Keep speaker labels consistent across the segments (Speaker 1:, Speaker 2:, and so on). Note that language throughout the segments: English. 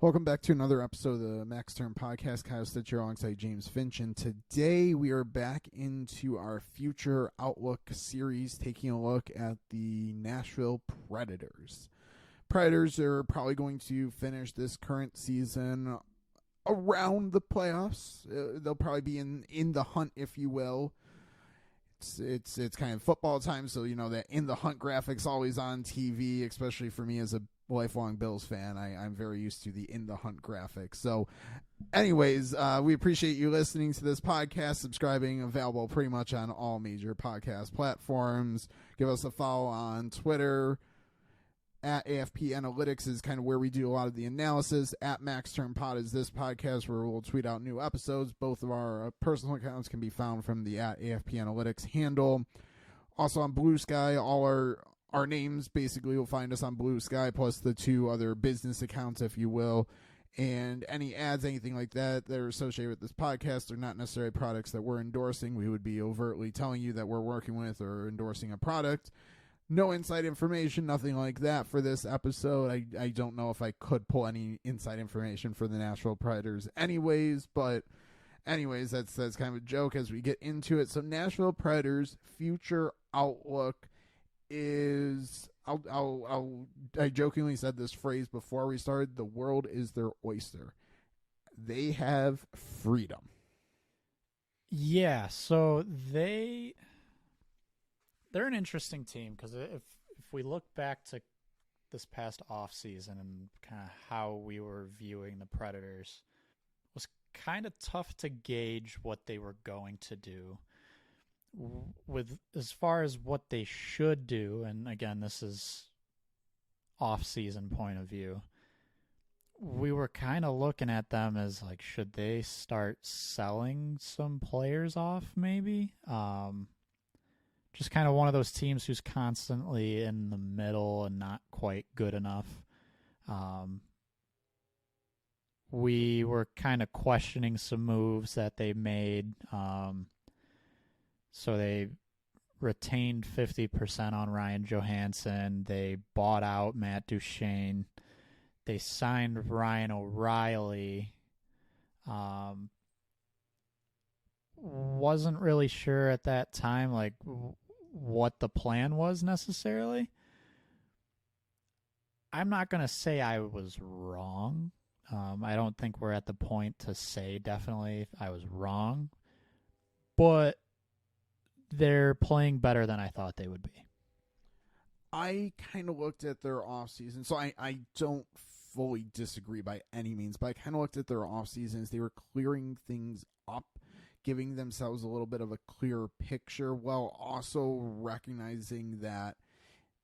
Speaker 1: Welcome back to another episode of the Max Term Podcast. Kyle Stitcher alongside James Finch. And today we are back into our Future Outlook series, taking a look at the Nashville Predators. Predators are probably going to finish this current season around the playoffs. They'll probably be in the hunt, if you will. It's kind of football time, so you know that in the hunt graphics always on TV, especially for me as a lifelong Bills fan. I'm very used to the in the hunt graphics. So anyways, we appreciate you listening to this podcast, subscribing, available pretty much on all major podcast platforms. Give us a follow on Twitter. At AFP Analytics is kind of where we do a lot of the analysis. At Max Term Pod is this podcast where we'll tweet out new episodes. Both of our personal accounts can be found from the at AFP Analytics handle. Also on Blue Sky, all our names basically will find us on Blue Sky, plus the two other business accounts, if you will. And any ads, anything like that are associated with this podcast are not necessarily products that we're endorsing. We would be overtly telling you that we're working with or endorsing a product. No inside information, nothing like that for this episode. I don't know if I could pull any inside information for the Nashville Predators anyways, but anyways, that's kind of a joke as we get into it. So Nashville Predators future outlook is, I jokingly said this phrase before we started, the world is their oyster. They have freedom.
Speaker 2: Yeah, so they're an interesting team because if we look back to this past off season and kind of how we were viewing the Predators, it was kind of tough to gauge what they were going to do with as far as what they should do. And again, this is off season point of view. We were kind of looking at them as like, should they start selling some players off maybe? Just kind of one of those teams who's constantly in the middle and not quite good enough. We were kind of questioning some moves that they made. So they retained 50% on Ryan Johansson. They bought out Matt Duchene. They signed Ryan O'Reilly. Wasn't really sure at that time like what the plan was necessarily. I'm not going to say I was wrong. I don't think we're at the point to say definitely I was wrong, but they're playing better than I thought they would be.
Speaker 1: I kind of looked at their offseason, so I don't fully disagree by any means, but I kind of looked at their off seasons. They were clearing things up, giving themselves a little bit of a clearer picture while also recognizing that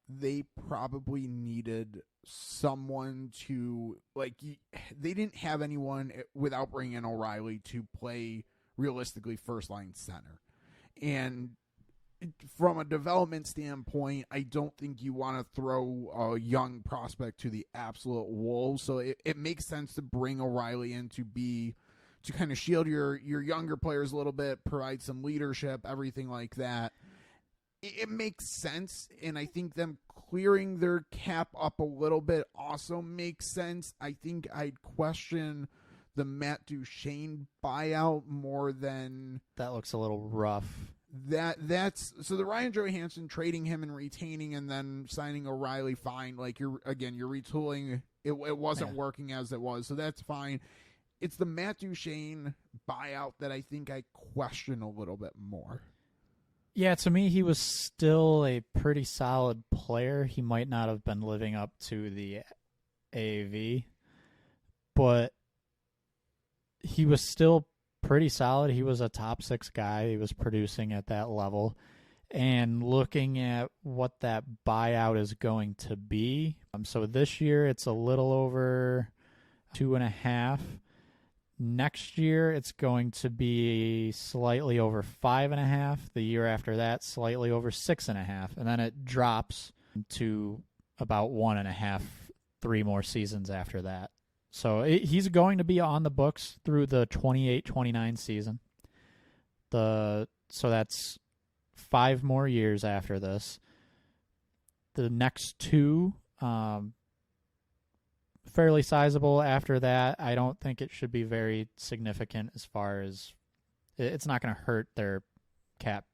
Speaker 1: they probably needed someone to, like, they didn't have anyone without bringing in O'Reilly to play realistically first-line center. And from a development standpoint, I don't think you want to throw a young prospect to the absolute wolves. So it makes sense to bring O'Reilly in to kind of shield your younger players a little bit, provide some leadership, everything like that. It makes sense, and I think them clearing their cap up a little bit also makes sense. I think I'd question the Matt Duchene buyout more than...
Speaker 2: That looks a little rough.
Speaker 1: That's so the Ryan Johansson trading him and retaining and then signing O'Reilly, fine. Like you're retooling. It wasn't working as it was, so that's fine. It's the Matt Duchene buyout that I think I question a little bit more.
Speaker 2: Yeah, to me, he was still a pretty solid player. He might not have been living up to the AAV, but he was still pretty solid. He was a top 6 guy. He was producing at that level. And looking at what that buyout is going to be, so this year it's a little over 2.5. Next year, it's going to be slightly over 5.5. The year after that, slightly over 6.5. And then it drops to about 1.5, 3 more seasons after that. So he's going to be on the books through the 28-29 season. So that's 5 more years after this. The next 2, fairly sizable. After that, I don't think it should be very significant as far as it's not going to hurt their cap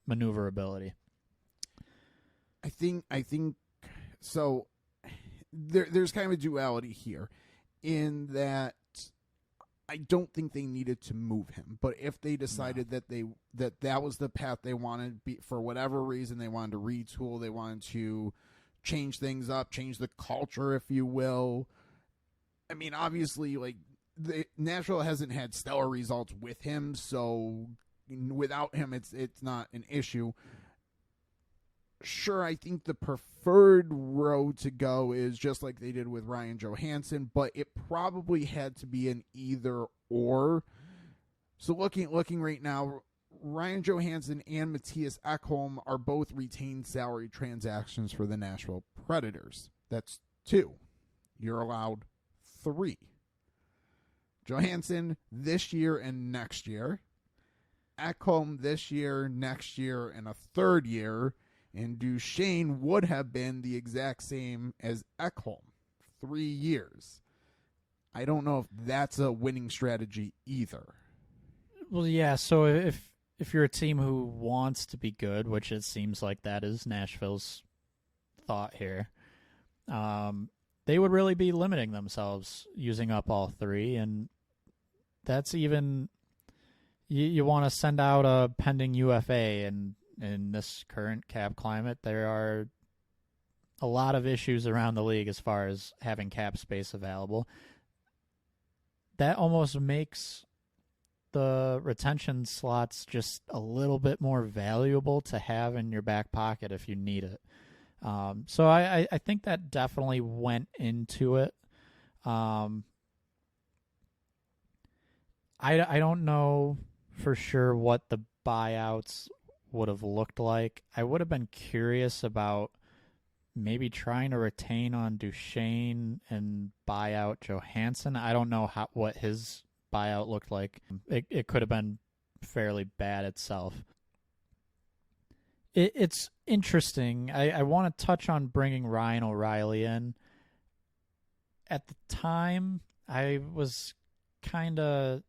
Speaker 2: maneuverability.
Speaker 1: I think so. There's kind of a duality here in that I don't think they needed to move him, but if they decided that was the path they wanted, for whatever reason, they wanted to retool, they wanted to change things up, change the culture, if you will. I mean, obviously, like Nashville hasn't had stellar results with him, so without him, it's not an issue. Sure, I think the preferred road to go is just like they did with Ryan Johansson, but it probably had to be an either or. So looking right now, Ryan Johansson and Mattias Ekholm are both retained salary transactions for the Nashville Predators. That's 2. You're allowed 3. Johansson this year and next year. Ekholm this year, next year, and a third year. And Duchesne would have been the exact same as Ekholm, 3 years. I don't know if that's a winning strategy either.
Speaker 2: Well, yeah, so if you're a team who wants to be good, which it seems like that is Nashville's thought here, they would really be limiting themselves using up all 3, and that's even you want to send out a pending UFA, and in this current cap climate, there are a lot of issues around the league as far as having cap space available. That almost makes the retention slots just a little bit more valuable to have in your back pocket if you need it. So I think that definitely went into it. I don't know for sure what the buyouts would have looked like. I would have been curious about maybe trying to retain on Duchesne and buy out Johansson. I don't know what his buyout looked like. It could have been fairly bad itself. It's interesting. I want to touch on bringing Ryan O'Reilly in. At the time, I was kind of...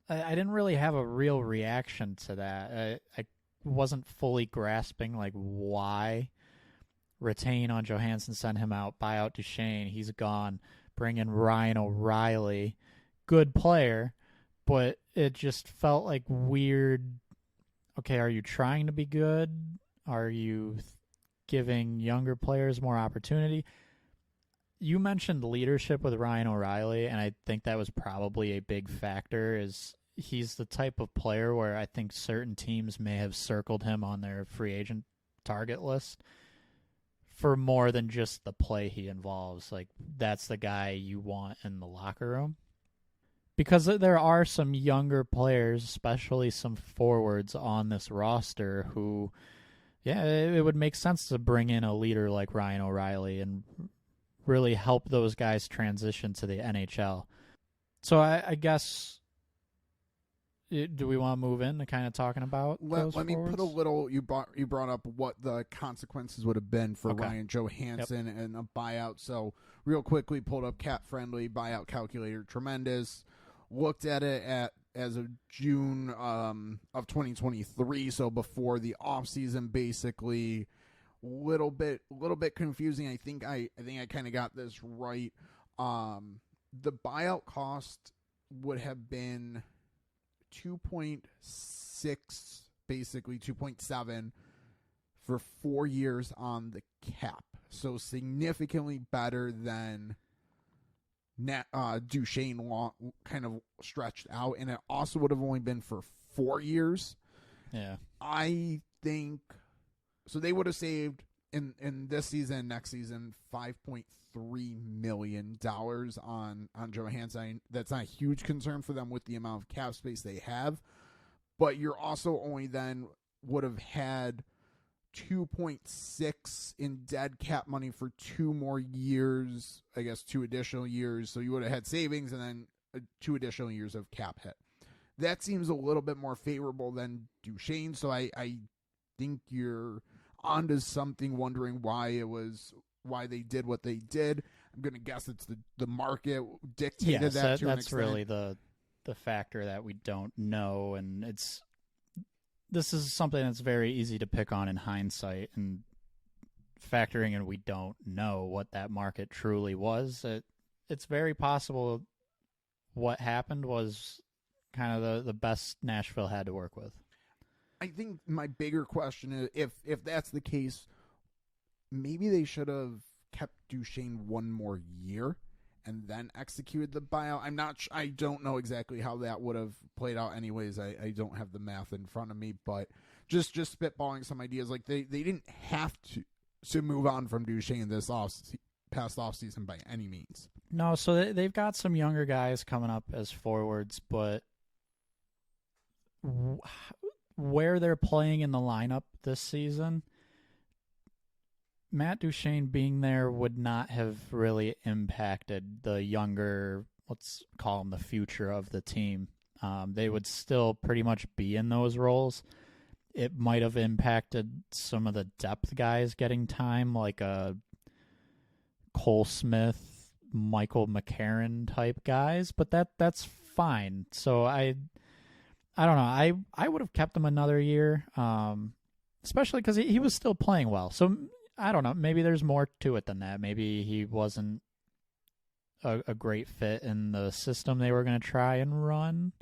Speaker 2: I didn't really have a real reaction to that. I wasn't fully grasping like why retain on Johansson, send him out, buy out Duchesne, he's gone, bring in Ryan O'Reilly, good player, but it just felt like weird. Okay, are you trying to be good? Are you giving younger players more opportunity? You mentioned leadership with Ryan O'Reilly, and I think that was probably a big factor. Is he's the type of player where I think certain teams may have circled him on their free agent target list for more than just the play he involves. Like, that's the guy you want in the locker room. Because there are some younger players, especially some forwards on this roster who, yeah, it would make sense to bring in a leader like Ryan O'Reilly and really help those guys transition to the NHL. So I guess, do we want to move into kind of talking about those
Speaker 1: Let me
Speaker 2: forwards?
Speaker 1: put a little, you brought up what the consequences would have been for Ryan Johansson and a buyout. So real quickly, pulled up Cap Friendly buyout calculator, tremendous. Looked at it as of June of 2023, so before the offseason, basically. Little bit confusing. I think I kind of got this right. The buyout cost would have been 2.6, basically 2.7 for 4 years on the cap. So significantly better than Duchesne kind of stretched out, and it also would have only been for 4 years.
Speaker 2: Yeah,
Speaker 1: I think. So they would have saved in this season, next season, $5.3 million on Johansson. That's not a huge concern for them with the amount of cap space they have. But you're also only then would have had 2.6 in dead cap money for 2 more years, I guess 2 additional years. So you would have had savings and then 2 additional years of cap hit. That seems a little bit more favorable than Duchesne. So I think you're onto something, wondering why it was why they did what they did. I'm going to guess it's the market dictated that to an
Speaker 2: that's
Speaker 1: extent.
Speaker 2: really the factor that we don't know, and this is something that's very easy to pick on in hindsight, and factoring in we don't know what that market truly was. It's very possible what happened was kind of the best Nashville had to work with.
Speaker 1: I think my bigger question is if that's the case, maybe they should have kept Duchesne one more year and then executed the buyout. I don't know exactly how that would have played out anyways. I don't have the math in front of me, but just spitballing some ideas. Like they didn't have to move on from Duchesne this past offseason by any means.
Speaker 2: No, so they've got some younger guys coming up as forwards, but where they're playing in the lineup this season, Matt Duchesne being there would not have really impacted the younger, let's call them the future of the team. They would still pretty much be in those roles. It might have impacted some of the depth guys getting time, like a Cole Smith, Michael McCarron type guys, but that's fine. So I don't know. I would have kept him another year, especially because he was still playing well. So I don't know. Maybe there's more to it than that. Maybe he wasn't a great fit in the system they were going to try and run.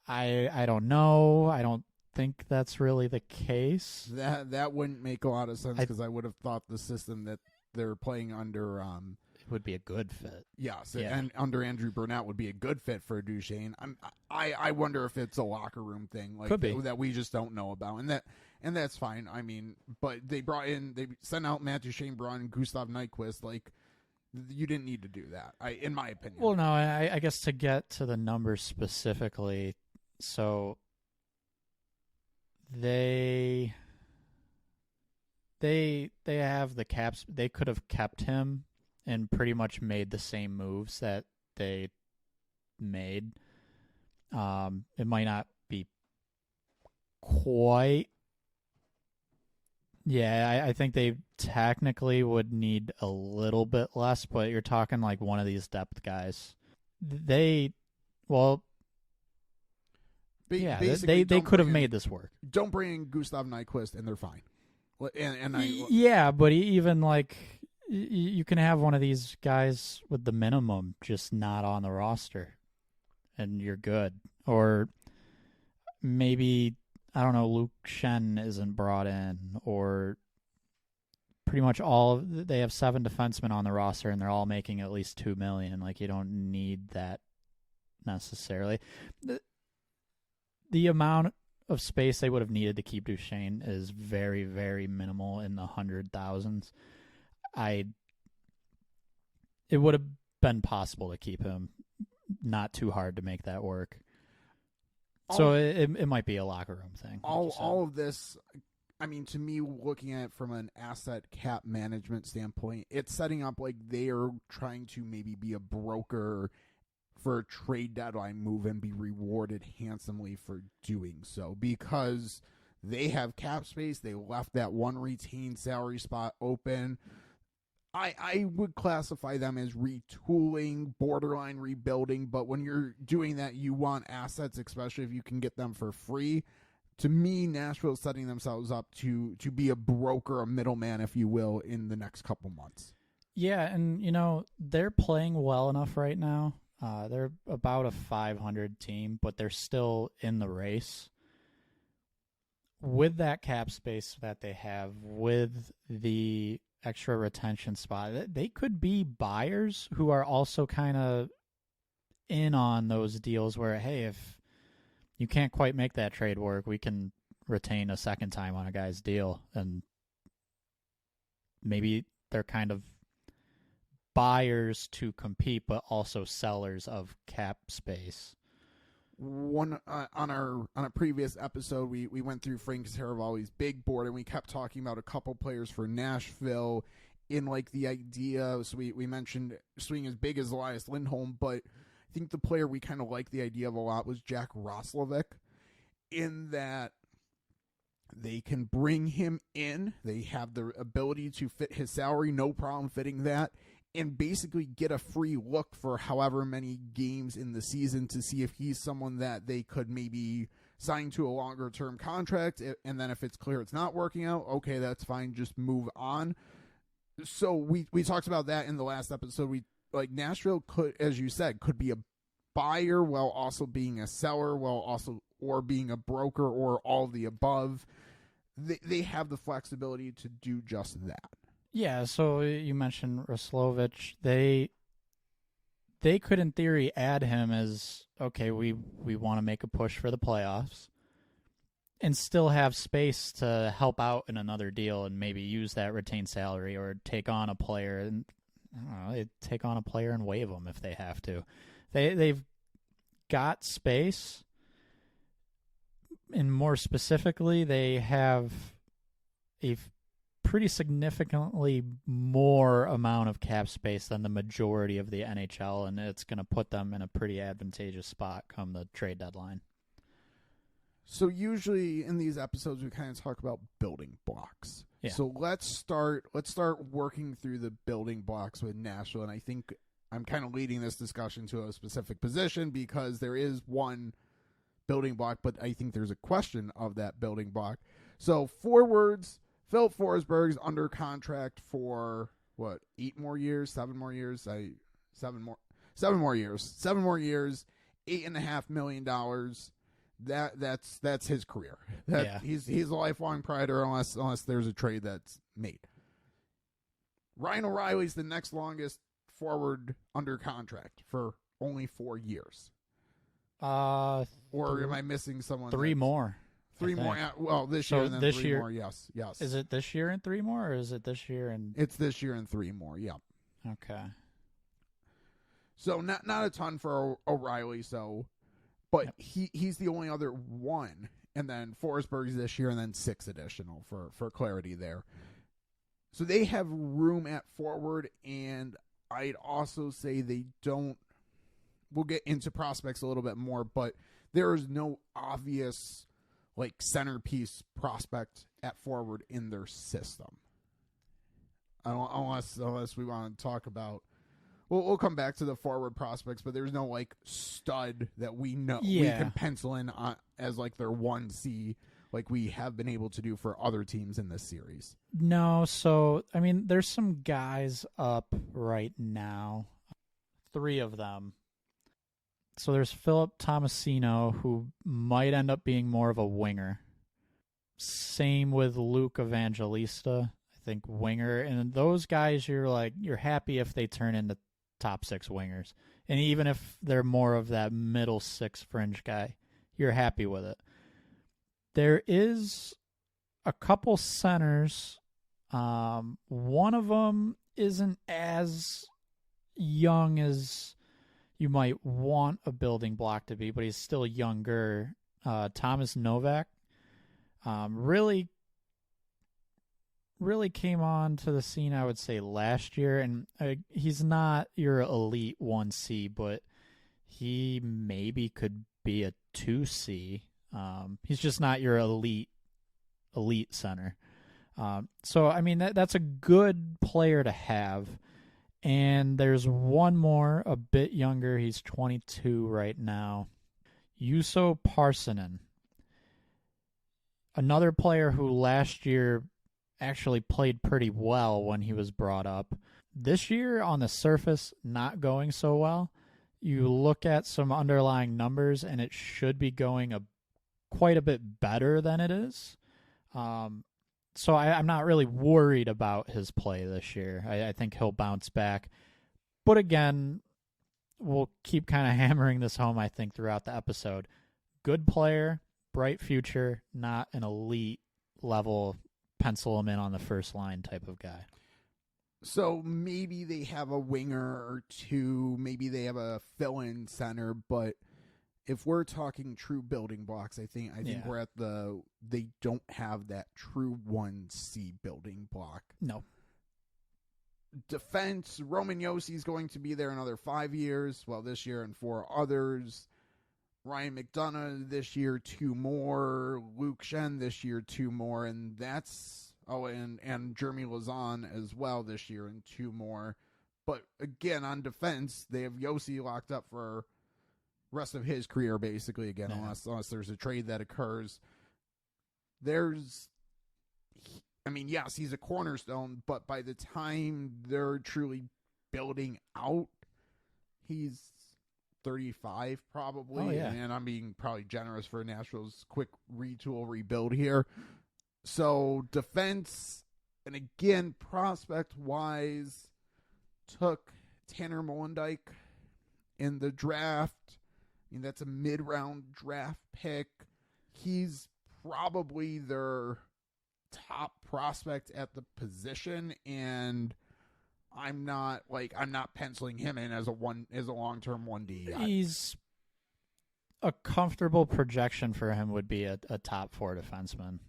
Speaker 2: I don't know. I don't think that's really the case.
Speaker 1: That wouldn't make a lot of sense because I would have thought the system that they're playing under
Speaker 2: it would be a good fit.
Speaker 1: Yes, yeah. And under Andrew Burnett would be a good fit for Duchesne. I wonder if it's a locker room thing like
Speaker 2: Could be.
Speaker 1: That we just don't know about, and that's fine. I mean, but they sent out Matt Duchesne, brought in Gustav Nyquist. Like, you didn't need to do that, in my opinion.
Speaker 2: Well, no, I guess to get to the numbers specifically, so they have the caps. They could have kept him and pretty much made the same moves that they made. It might not be quite. Yeah, I think they technically would need a little bit less, but you're talking like one of these depth guys. They could have made this work.
Speaker 1: Don't bring Gustav Nyquist, and they're fine.
Speaker 2: But even like you can have one of these guys with the minimum just not on the roster, and you're good. Or maybe, I don't know, Luke Shen isn't brought in, or pretty much they have 7 defensemen on the roster, and they're all making at least $2 million. Like, you don't need that necessarily. The amount of space they would have needed to keep Duchesne is very, very minimal in the 100,000s. It would have been possible to keep him, not too hard to make that work. So it might be a locker room thing.
Speaker 1: All of this, I mean, to me, looking at it from an asset cap management standpoint, it's setting up like they are trying to maybe be a broker for a trade deadline move and be rewarded handsomely for doing so because they have cap space. They left that one retained salary spot open. I would classify them as retooling, borderline rebuilding, but when you're doing that, you want assets, especially if you can get them for free. To me, Nashville is setting themselves up to be a broker, a middleman, if you will, in the next couple months.
Speaker 2: Yeah, and, they're playing well enough right now. They're about a 500 team, but they're still in the race. With that cap space that they have, with the extra retention spot, they could be buyers who are also kind of in on those deals where, hey, if you can't quite make that trade work, we can retain a second time on a guy's deal. And maybe they're kind of buyers to compete, but also sellers of cap space.
Speaker 1: On a previous episode, we went through Frank Saravalli's big board, and we kept talking about a couple players for Nashville in like the idea. So we mentioned swing as big as Elias Lindholm, but I think the player we kind of liked the idea of a lot was Jack Roslovic, in that They can bring him in. They have the ability to fit his salary, no problem fitting that, and basically get a free look for however many games in the season to see if he's someone that they could maybe sign to a longer term contract. And then if it's clear it's not working out, okay, that's fine. Just move on. So we talked about that in the last episode. Nashville could, as you said, could be a buyer while also being a seller, or being a broker, or all of the above. They have the flexibility to do just that.
Speaker 2: Yeah, so you mentioned Roslovic. They could, in theory, add him as, okay, we want to make a push for the playoffs and still have space to help out in another deal and maybe use that retained salary or take on a player and, I don't know, take on a player and waive them if they have to. They've got space, and more specifically, they have a pretty significantly more amount of cap space than the majority of the NHL, and it's going to put them in a pretty advantageous spot come the trade deadline.
Speaker 1: So usually in these episodes, we kind of talk about building blocks.
Speaker 2: Yeah.
Speaker 1: So let's start working through the building blocks with Nashville, and I think I'm kind of leading this discussion to a specific position because there is one building block, but I think there's a question of that building block. So forwards, Philip Forsberg's under contract for what, 7 more years, $8.5 million. That's his career. He's a lifelong Predator unless there's a trade that's made. Ryan O'Reilly's the next longest forward under contract for only 4 years. Or am I missing someone?
Speaker 2: 3 more.
Speaker 1: 3 more. Well, this year and then 3 more. Yes.
Speaker 2: Is it this year and 3 more, or is it this year and?
Speaker 1: It's this year and 3 more. Yep.
Speaker 2: Okay.
Speaker 1: So not a ton for O'Reilly. But he's the only other one, and then Forsberg's this year, and then 6 additional for clarity there. So they have room at forward, and I'd also say they don't. We'll get into prospects a little bit more, but there is no obvious centerpiece prospect at forward in their system. Unless we want to talk about. We'll come back to the forward prospects, but there's no stud that we know we can pencil in as their 1C, like we have been able to do for other teams in this series.
Speaker 2: No, so I mean, there's some guys up right now, 3 of them. So there's Philip Tomasino, who might end up being more of a winger. Same with Luke Evangelista, I think winger, and those guys you're happy if they turn into top 6 wingers. And even if they're more of that middle 6 fringe guy, you're happy with it. There is a couple centers. One of them isn't as young as you might want a building block to be, but he's still younger. Thomas Novak really came on to the scene, I would say, last year, and he's not your elite 1C, but he maybe could be a 2C. He's just not your elite center. So, I mean, that's a good player to have. And there's one more, a bit younger. He's 22 right now. Juuso Parssinen. Another player who last year actually played pretty well when he was brought up. This year, on the surface, not going so well. You look at some underlying numbers, and it should be going quite a bit better than it is. So I'm not really worried about his play this year. I think he'll bounce back. But again, we'll keep kind of hammering this home, I think, throughout the episode. Good player, bright future, not an elite level, pencil him in on the first line type of guy.
Speaker 1: So maybe they have a winger or 2, maybe they have a fill-in center, but if we're talking true building blocks, I think we're at they don't have that true 1C building block.
Speaker 2: No.
Speaker 1: Defense, Roman Josi is going to be there another 5 years, well, this year and 4 others. Ryan McDonough this year, 2 more. Luke Shen this year, 2 more. And that's, and Jeremy Lazan as well this year, and 2 more. But again, on defense, they have Yossi locked up for rest of his career, basically, again, unless there's a trade that occurs. Yes, he's a cornerstone, but by the time they're truly building out, he's 35 probably.
Speaker 2: Oh, yeah.
Speaker 1: And I'm being probably generous for Nashville's quick retool rebuild here. So defense, and again, prospect-wise, took Tanner Molendyk in the draft. That's a mid-round draft pick. He's probably their top prospect at the position, and I'm not penciling him in as a long-term 1D.
Speaker 2: He's a comfortable projection for him would be a top 4 defenseman.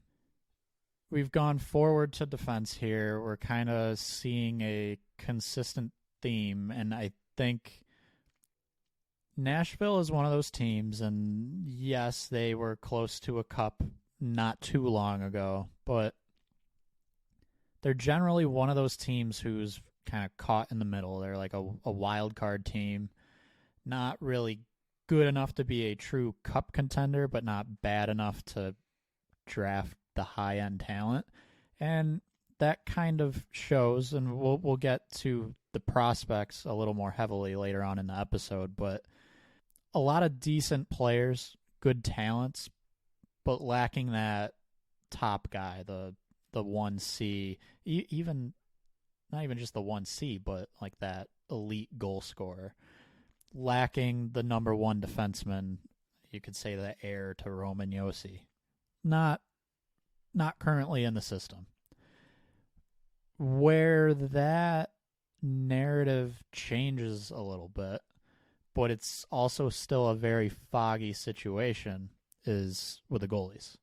Speaker 2: We've gone forward to defense here. We're kind of seeing a consistent theme, and I think Nashville is one of those teams, and yes, they were close to a cup not too long ago, but they're generally one of those teams who's kind of caught in the middle. They're like a wild card team, not really good enough to be a true cup contender, but not bad enough to draft the high-end talent. And that kind of shows, and we'll get to the prospects a little more heavily later on in the episode, but a lot of decent players, good talents, but lacking that top guy, the 1C, even not even just the 1C, but like that elite goal scorer. Lacking the number 1 defenseman, you could say the heir to Roman Josi. Not currently in the system. Where that narrative changes a little bit, but it's also still a very foggy situation, is with the goalies.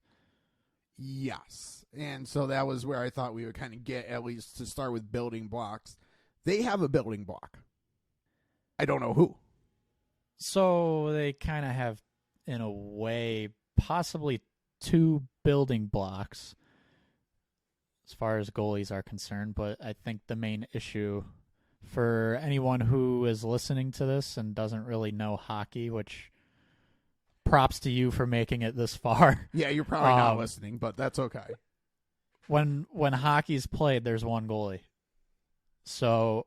Speaker 1: Yes. And so that was where I thought we would kind of get, at least to start with, building blocks. They have a building block. I don't know who.
Speaker 2: So they kind of have, in a way, possibly 2 building blocks as far as goalies are concerned, but I think the main issue for anyone who is listening to this and doesn't really know hockey, which props to you for making it this far.
Speaker 1: Yeah, you're probably not listening, but that's okay.
Speaker 2: When hockey's played, there's one goalie. So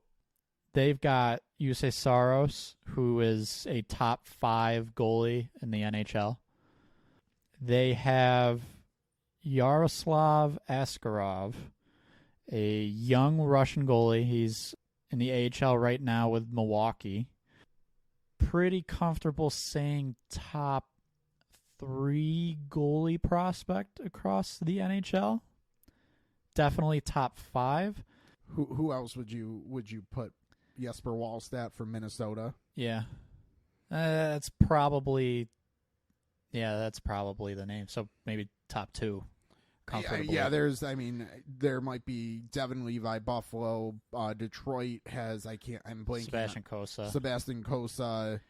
Speaker 2: they've got Yusei Saros, who is a top 5 goalie in the NHL. They have Yaroslav Askarov, a young Russian goalie. He's in the AHL right now with Milwaukee. Pretty comfortable saying top 3 goalie prospect across the NHL. Definitely top 5.
Speaker 1: Who else would you put? Jesper Wallstedt from Minnesota.
Speaker 2: Yeah, that's probably the name. So maybe top 2.
Speaker 1: Yeah, there might be Devin Levi, Buffalo, Detroit has, I'm blanking. Sebastian Kosa.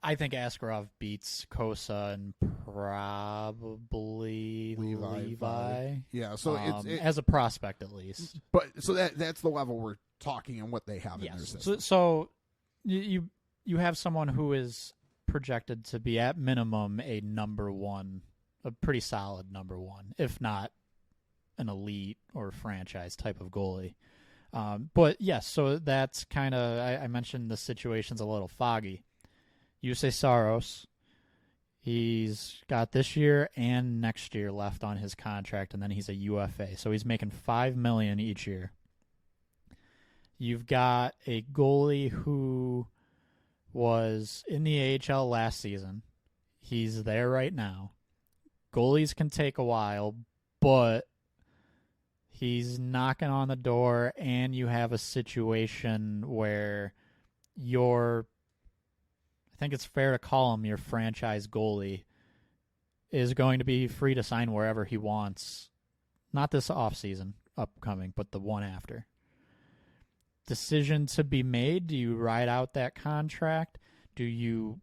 Speaker 2: I think Askarov beats Kosa and probably Levi.
Speaker 1: Yeah, so it's
Speaker 2: as a prospect at least.
Speaker 1: But so that's the level we're talking and what they have in their system.
Speaker 2: So you have someone who is projected to be at minimum a number 1. A pretty solid number 1, if not an elite or franchise type of goalie. But yes, so that's kind of, I mentioned the situation's a little foggy. Yusei Saros, he's got this year and next year left on his contract, and then he's a UFA. So he's making $5 million each year. You've got a goalie who was in the AHL last season. He's there right now. Goalies can take a while, but he's knocking on the door, and you have a situation where I think it's fair to call him your franchise goalie, is going to be free to sign wherever he wants. Not this offseason upcoming, but the one after. Decision to be made. Do you ride out that contract? Do you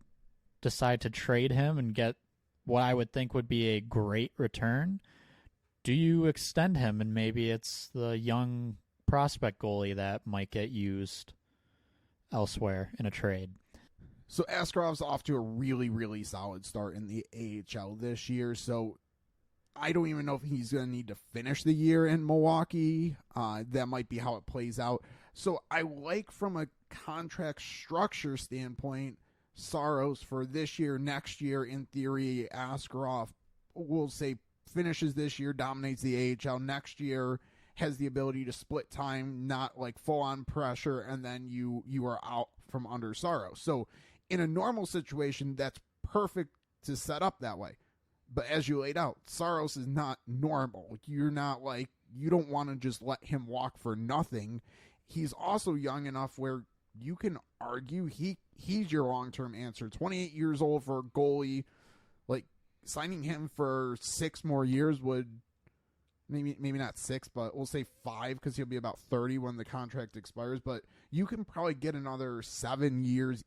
Speaker 2: decide to trade him and get what I would think would be a great return, do you extend him and maybe it's the young prospect goalie that might get used elsewhere in a trade?
Speaker 1: So Askarov's off to a really, really solid start in the AHL this year. So I don't even know if he's going to need to finish the year in Milwaukee. That might be how it plays out. So I like, from a contract structure standpoint, Saros for this year, next year. In theory, Askarov, we'll say, finishes this year, dominates the AHL. Next year has the ability to split time, not like full on pressure, and then you are out from under Saros. So in a normal situation, that's perfect to set up that way. But as you laid out, Saros is not normal. You're not like, you don't want to just let him walk for nothing. He's also young enough where you can argue he's your long-term answer. 28 years old for a goalie. Like, signing him for 6 more years would, maybe not 6, but we'll say 5, because he'll be about 30 when the contract expires. But you can probably get another 7 years,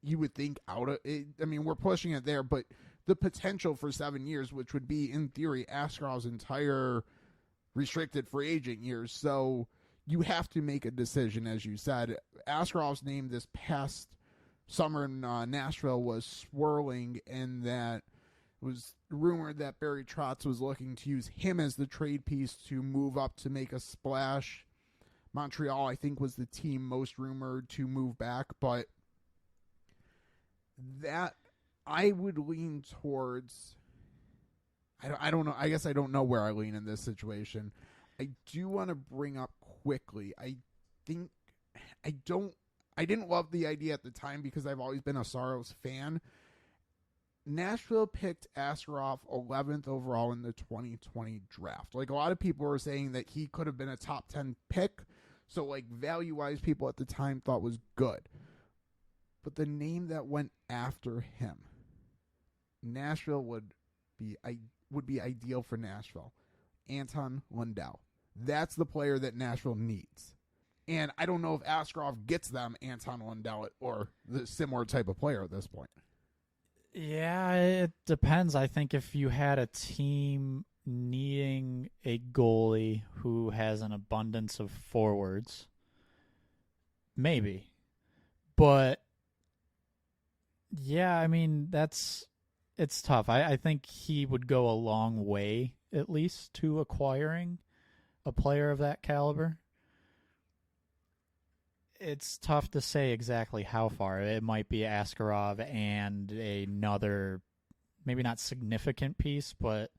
Speaker 1: you would think, out of it. I mean, we're pushing it there, but the potential for 7 years, which would be, in theory, Askarov's entire restricted free agent years. So you have to make a decision, as you said. Askarov's name this past summer in Nashville was swirling, in that it was rumored that Barry Trotz was looking to use him as the trade piece to move up to make a splash. Montreal, I think, was the team most rumored to move back, but that I would lean towards. I don't know. I guess I don't know where I lean in this situation. I do want to bring up quickly. I didn't love the idea at the time because I've always been a Saros fan. Nashville picked Askarov 11th overall in the 2020 draft. Like, a lot of people were saying that he could have been a top 10 pick. So, like, value-wise, people at the time thought was good. But the name that went after him, Nashville would be ideal for Nashville. Anton Lundell. That's the player that Nashville needs. And I don't know if Askarov gets them Anton Lundell or the similar type of player at this point.
Speaker 2: Yeah, it depends. I think if you had a team needing a goalie who has an abundance of forwards, maybe. But yeah, I mean, it's tough. I think he would go a long way, at least, to acquiring a player of that caliber. It's tough to say exactly how far. It might be Askarov and another, maybe not significant piece, but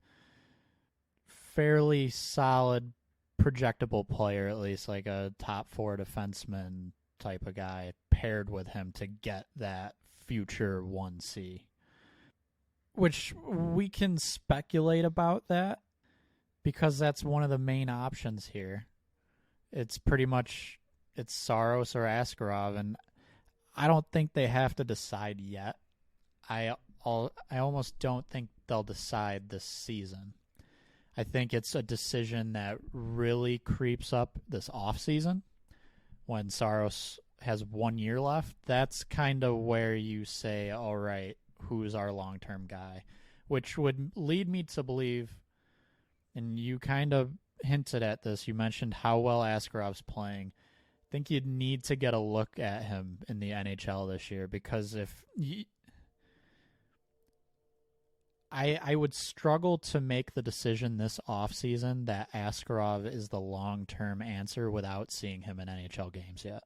Speaker 2: fairly solid, projectable player, at least, like a top 4 defenseman type of guy paired with him to get that future 1C. Which we can speculate about that because that's one of the main options here. It's pretty much, it's Saros or Askarov, and I don't think they have to decide yet. I almost don't think they'll decide this season. I think it's a decision that really creeps up this offseason when Saros has 1 year left. That's kind of where you say, all right, who's our long-term guy? Which would lead me to believe, and you kind of hinted at this, you mentioned how well Askarov's playing. I think you'd need to get a look at him in the NHL this year, because if I would struggle to make the decision this offseason that Askarov is the long-term answer without seeing him in NHL games yet.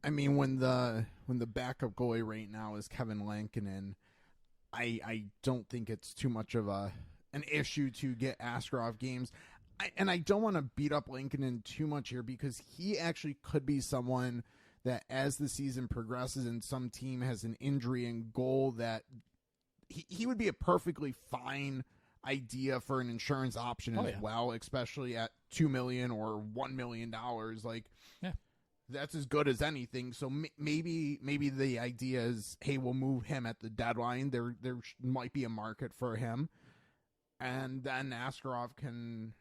Speaker 1: I mean, when the backup goalie right now is Kevin Lankinen, I don't think it's too much of an issue to get Askarov games. I don't want to beat up Lankinen too much here, because he actually could be someone that, as the season progresses and some team has an injury in goal, that he would be a perfectly fine idea for an insurance option well, especially at $2 million or $1 million. Like,
Speaker 2: yeah.
Speaker 1: That's as good as anything. So maybe the idea is, hey, we'll move him at the deadline. There might be a market for him, and then Askarov can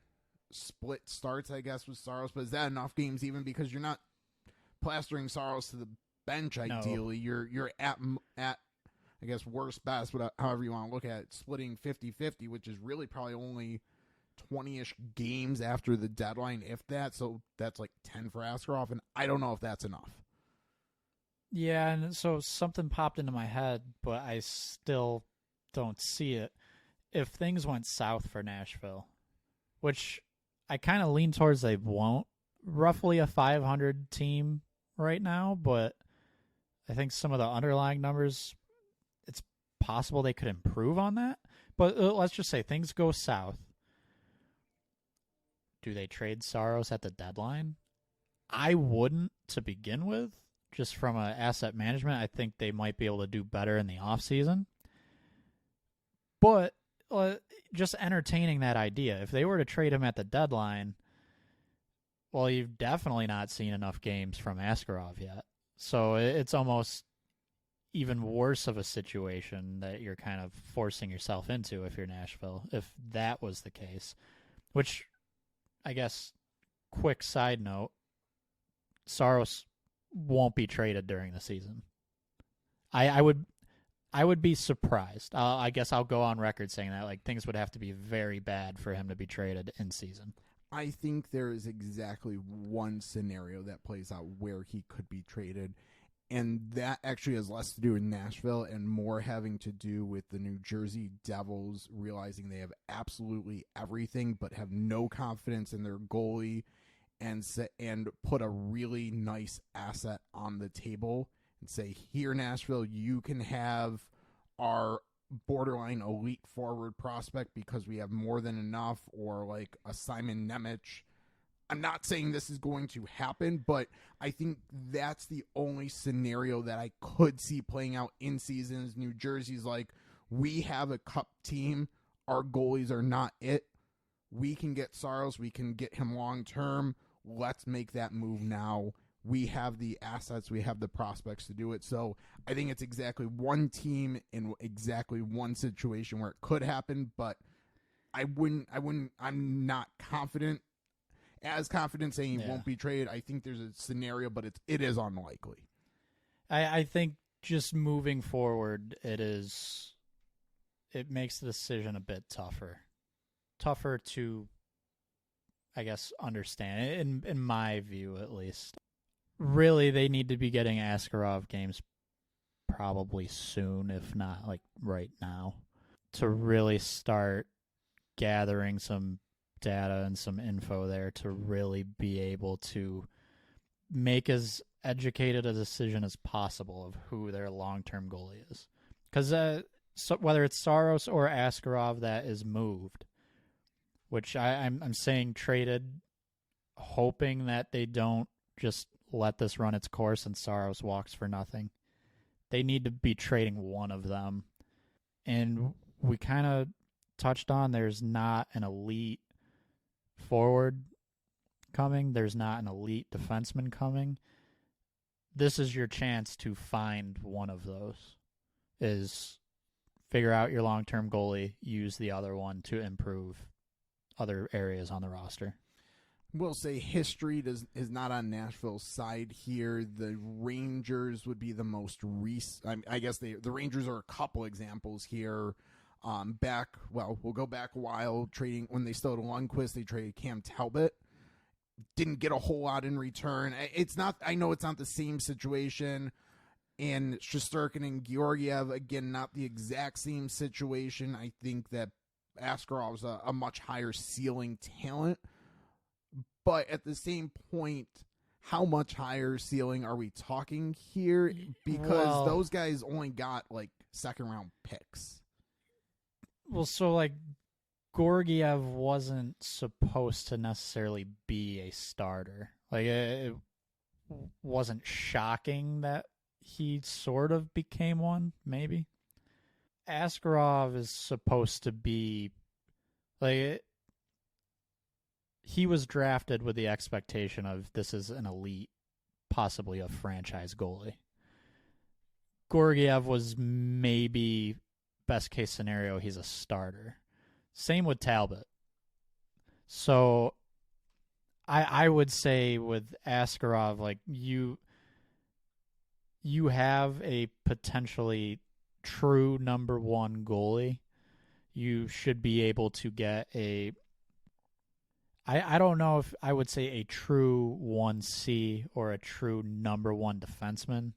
Speaker 1: split starts, I guess, with Saros. But is that enough games? Even because you're not plastering Saros to the bench. Ideally, no. You're at I guess worst, best, however you want to look at it, splitting 50-50, which is really probably only 20-ish games after the deadline, if that. So that's like 10 for Askarov, and I don't know if that's enough.
Speaker 2: Yeah, and so something popped into my head, but I still don't see it. If things went south for Nashville, which I kind of lean towards they won't, roughly a 500 team right now, but I think some of the underlying numbers, it's possible they could improve on that. But let's just say things go south. Do they trade Saros at the deadline? I wouldn't to begin with, just from an asset management. I think they might be able to do better in the offseason. But just entertaining that idea, if they were to trade him at the deadline, well, you've definitely not seen enough games from Askarov yet. So it's almost even worse of a situation that you're kind of forcing yourself into if you're Nashville, if that was the case. Which, I guess, quick side note, Saros won't be traded during the season. I would be surprised. I guess I'll go on record saying that. Like, things would have to be very bad for him to be traded in season.
Speaker 1: I think there is exactly one scenario that plays out where he could be traded, and that actually has less to do with Nashville and more having to do with the New Jersey Devils realizing they have absolutely everything but have no confidence in their goalie, and put a really nice asset on the table and say, here, Nashville, you can have our borderline elite forward prospect because we have more than enough, or like a Simon Nemec. I'm not saying this is going to happen, but I think that's the only scenario that I could see playing out in seasons. New Jersey's like, we have a cup team. Our goalies are not it. We can get Saros. We can get him long term. Let's make that move now. We have the assets. We have the prospects to do it. So I think it's exactly one team in exactly one situation where it could happen, but I'm not confident saying he won't be traded. I think there's a scenario, but it is unlikely.
Speaker 2: I think just moving forward, it makes the decision a bit tougher to, I guess, understand, in my view at least. Really, they need to be getting Askarov games probably soon, if not like right now, to really start gathering some data and some info there to really be able to make as educated a decision as possible of who their long-term goalie is. Because whether it's Saros or Askarov that is moved, which I'm saying traded, hoping that they don't just let this run its course and Saros walks for nothing. They need to be trading one of them. And we kind of touched on there's not an elite forward coming. There's not an elite defenseman coming. This is your chance to find one of those. Is figure out your long-term goalie, use the other one to improve other areas on the roster.
Speaker 1: We'll say history is not on Nashville's side here. The Rangers would be the most recent. I guess the Rangers are a couple examples here. We'll go back a while. Trading when they still had Lundqvist, they traded Cam Talbot. Didn't get a whole lot in return. It's not. I know it's not the same situation. And Shesterkin and Georgiev, again, not the exact same situation. I think that Askarov's a much higher ceiling talent. But at the same point, how much higher ceiling are we talking here? Because those guys only got like second-round picks.
Speaker 2: Well, so like Georgiev wasn't supposed to necessarily be a starter. Like it wasn't shocking that he sort of became one, maybe. Askarov is supposed to be like he was drafted with the expectation of this is an elite, possibly a franchise goalie. Georgiev was maybe best case scenario, he's a starter. Same with Talbot. So I would say with Askarov, like you have a potentially true number one goalie, you should be able to get I don't know if I would say a true 1C or a true number one defenseman.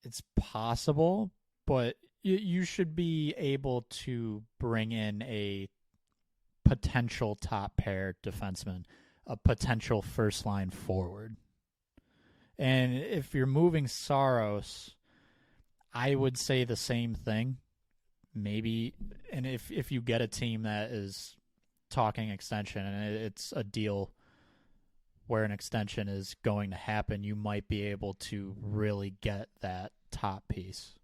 Speaker 2: It's possible, but you should be able to bring in a potential top pair defenseman, a potential first line forward. And if you're moving Saros, I would say the same thing. Maybe, and if you get a team that is talking extension and it's a deal where an extension is going to happen, you might be able to really get that top piece.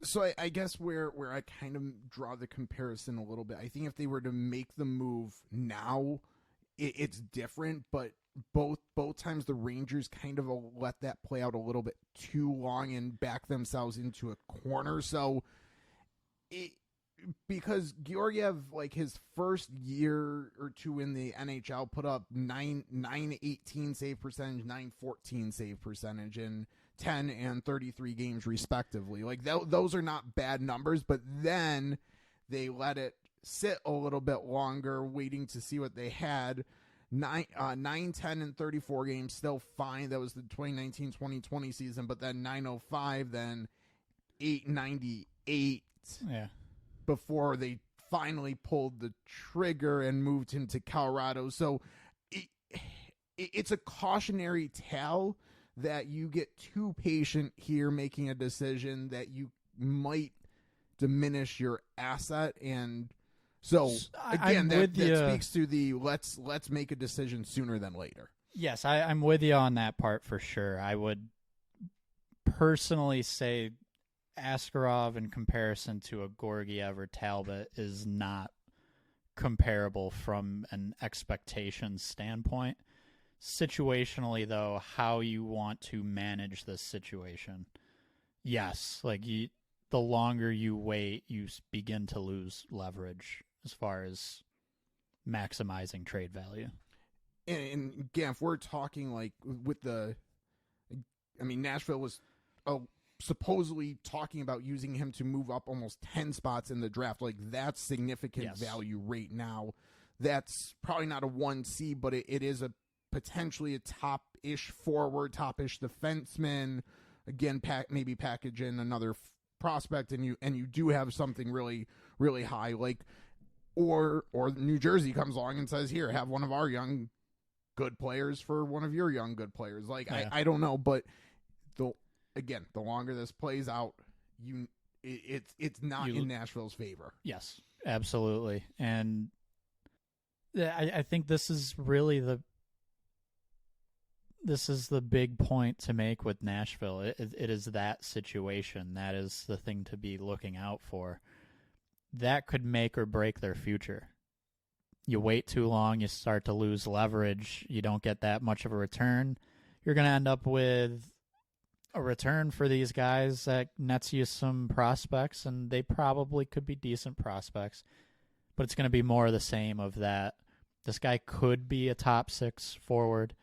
Speaker 1: So I guess where I kind of draw the comparison a little bit, I think if they were to make the move now, it's different, but both times the Rangers kind of let that play out a little bit too long and back themselves into a corner. So because Georgiev, like his first year or two in the NHL, put up 918 save percentage, 914 save percentage in 10 and 33 games respectively. Like those are not bad numbers, but then they let it sit a little bit longer, waiting to see what they had. 9, 10, and 34 games, still fine. That was the 2019-2020 season, but then 905, then 898.
Speaker 2: Yeah.
Speaker 1: Before they finally pulled the trigger and moved him to Colorado. So it's a cautionary tale that you get too patient here making a decision that you might diminish your asset. And so again, that speaks to the let's make a decision sooner than later.
Speaker 2: Yes, I'm with you on that part for sure. I would personally say Askarov in comparison to a Georgiev or Talbot is not comparable from an expectation standpoint. Situationally, though, how you want to manage this situation. Yes, like the longer you wait, you begin to lose leverage as far as maximizing trade value.
Speaker 1: And again, if we're talking like with Nashville was supposedly talking about using him to move up almost 10 spots in the draft. Like that's significant value right now. That's probably not a 1C, but it is a potentially a top-ish forward, top-ish defenseman. Again, maybe package in another prospect, and you do have something really, really high. Like, or New Jersey comes along and says, "Here, have one of our young good players for one of your young good players." Like, yeah. I don't know, but the longer this plays out, it's not in Nashville's favor.
Speaker 2: Yes, absolutely, and I think this is really the big point to make with Nashville. It is that situation. That is the thing to be looking out for. That could make or break their future. You wait too long, you start to lose leverage. You don't get that much of a return. You're going to end up with a return for these guys that nets you some prospects, and they probably could be decent prospects. But it's going to be more of the same of that. This guy could be a top 6 forward.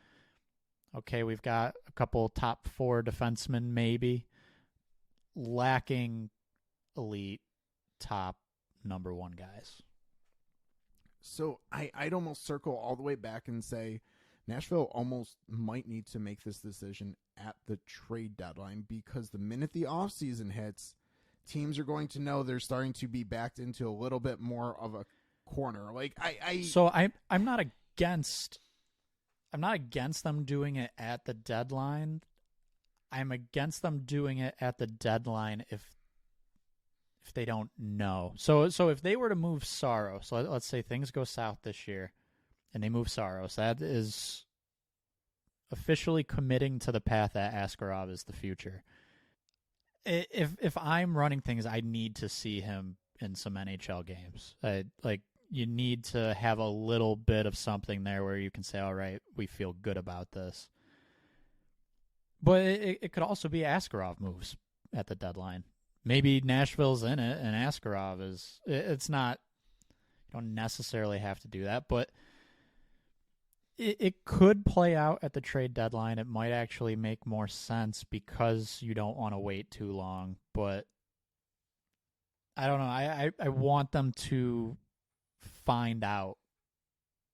Speaker 2: Okay, we've got a couple top 4 defensemen maybe, lacking elite top number 1 guys.
Speaker 1: So I'd almost circle all the way back and say Nashville almost might need to make this decision at the trade deadline, because the minute the offseason hits, teams are going to know they're starting to be backed into a little bit more of a corner. Like
Speaker 2: I'm not against them doing it at the deadline. I'm against them doing it at the deadline if they don't know. So if they were to move Saros, so let's say things go south this year and they move Saros, that is officially committing to the path that Askarov is the future. If I'm running things, I need to see him in some NHL games. You need to have a little bit of something there where you can say, all right, we feel good about this. But it could also be Askarov moves at the deadline. Maybe Nashville's in it and Askarov is. It's not, you don't necessarily have to do that, but it could play out at the trade deadline. It might actually make more sense because you don't want to wait too long. But I don't know. I want them to find out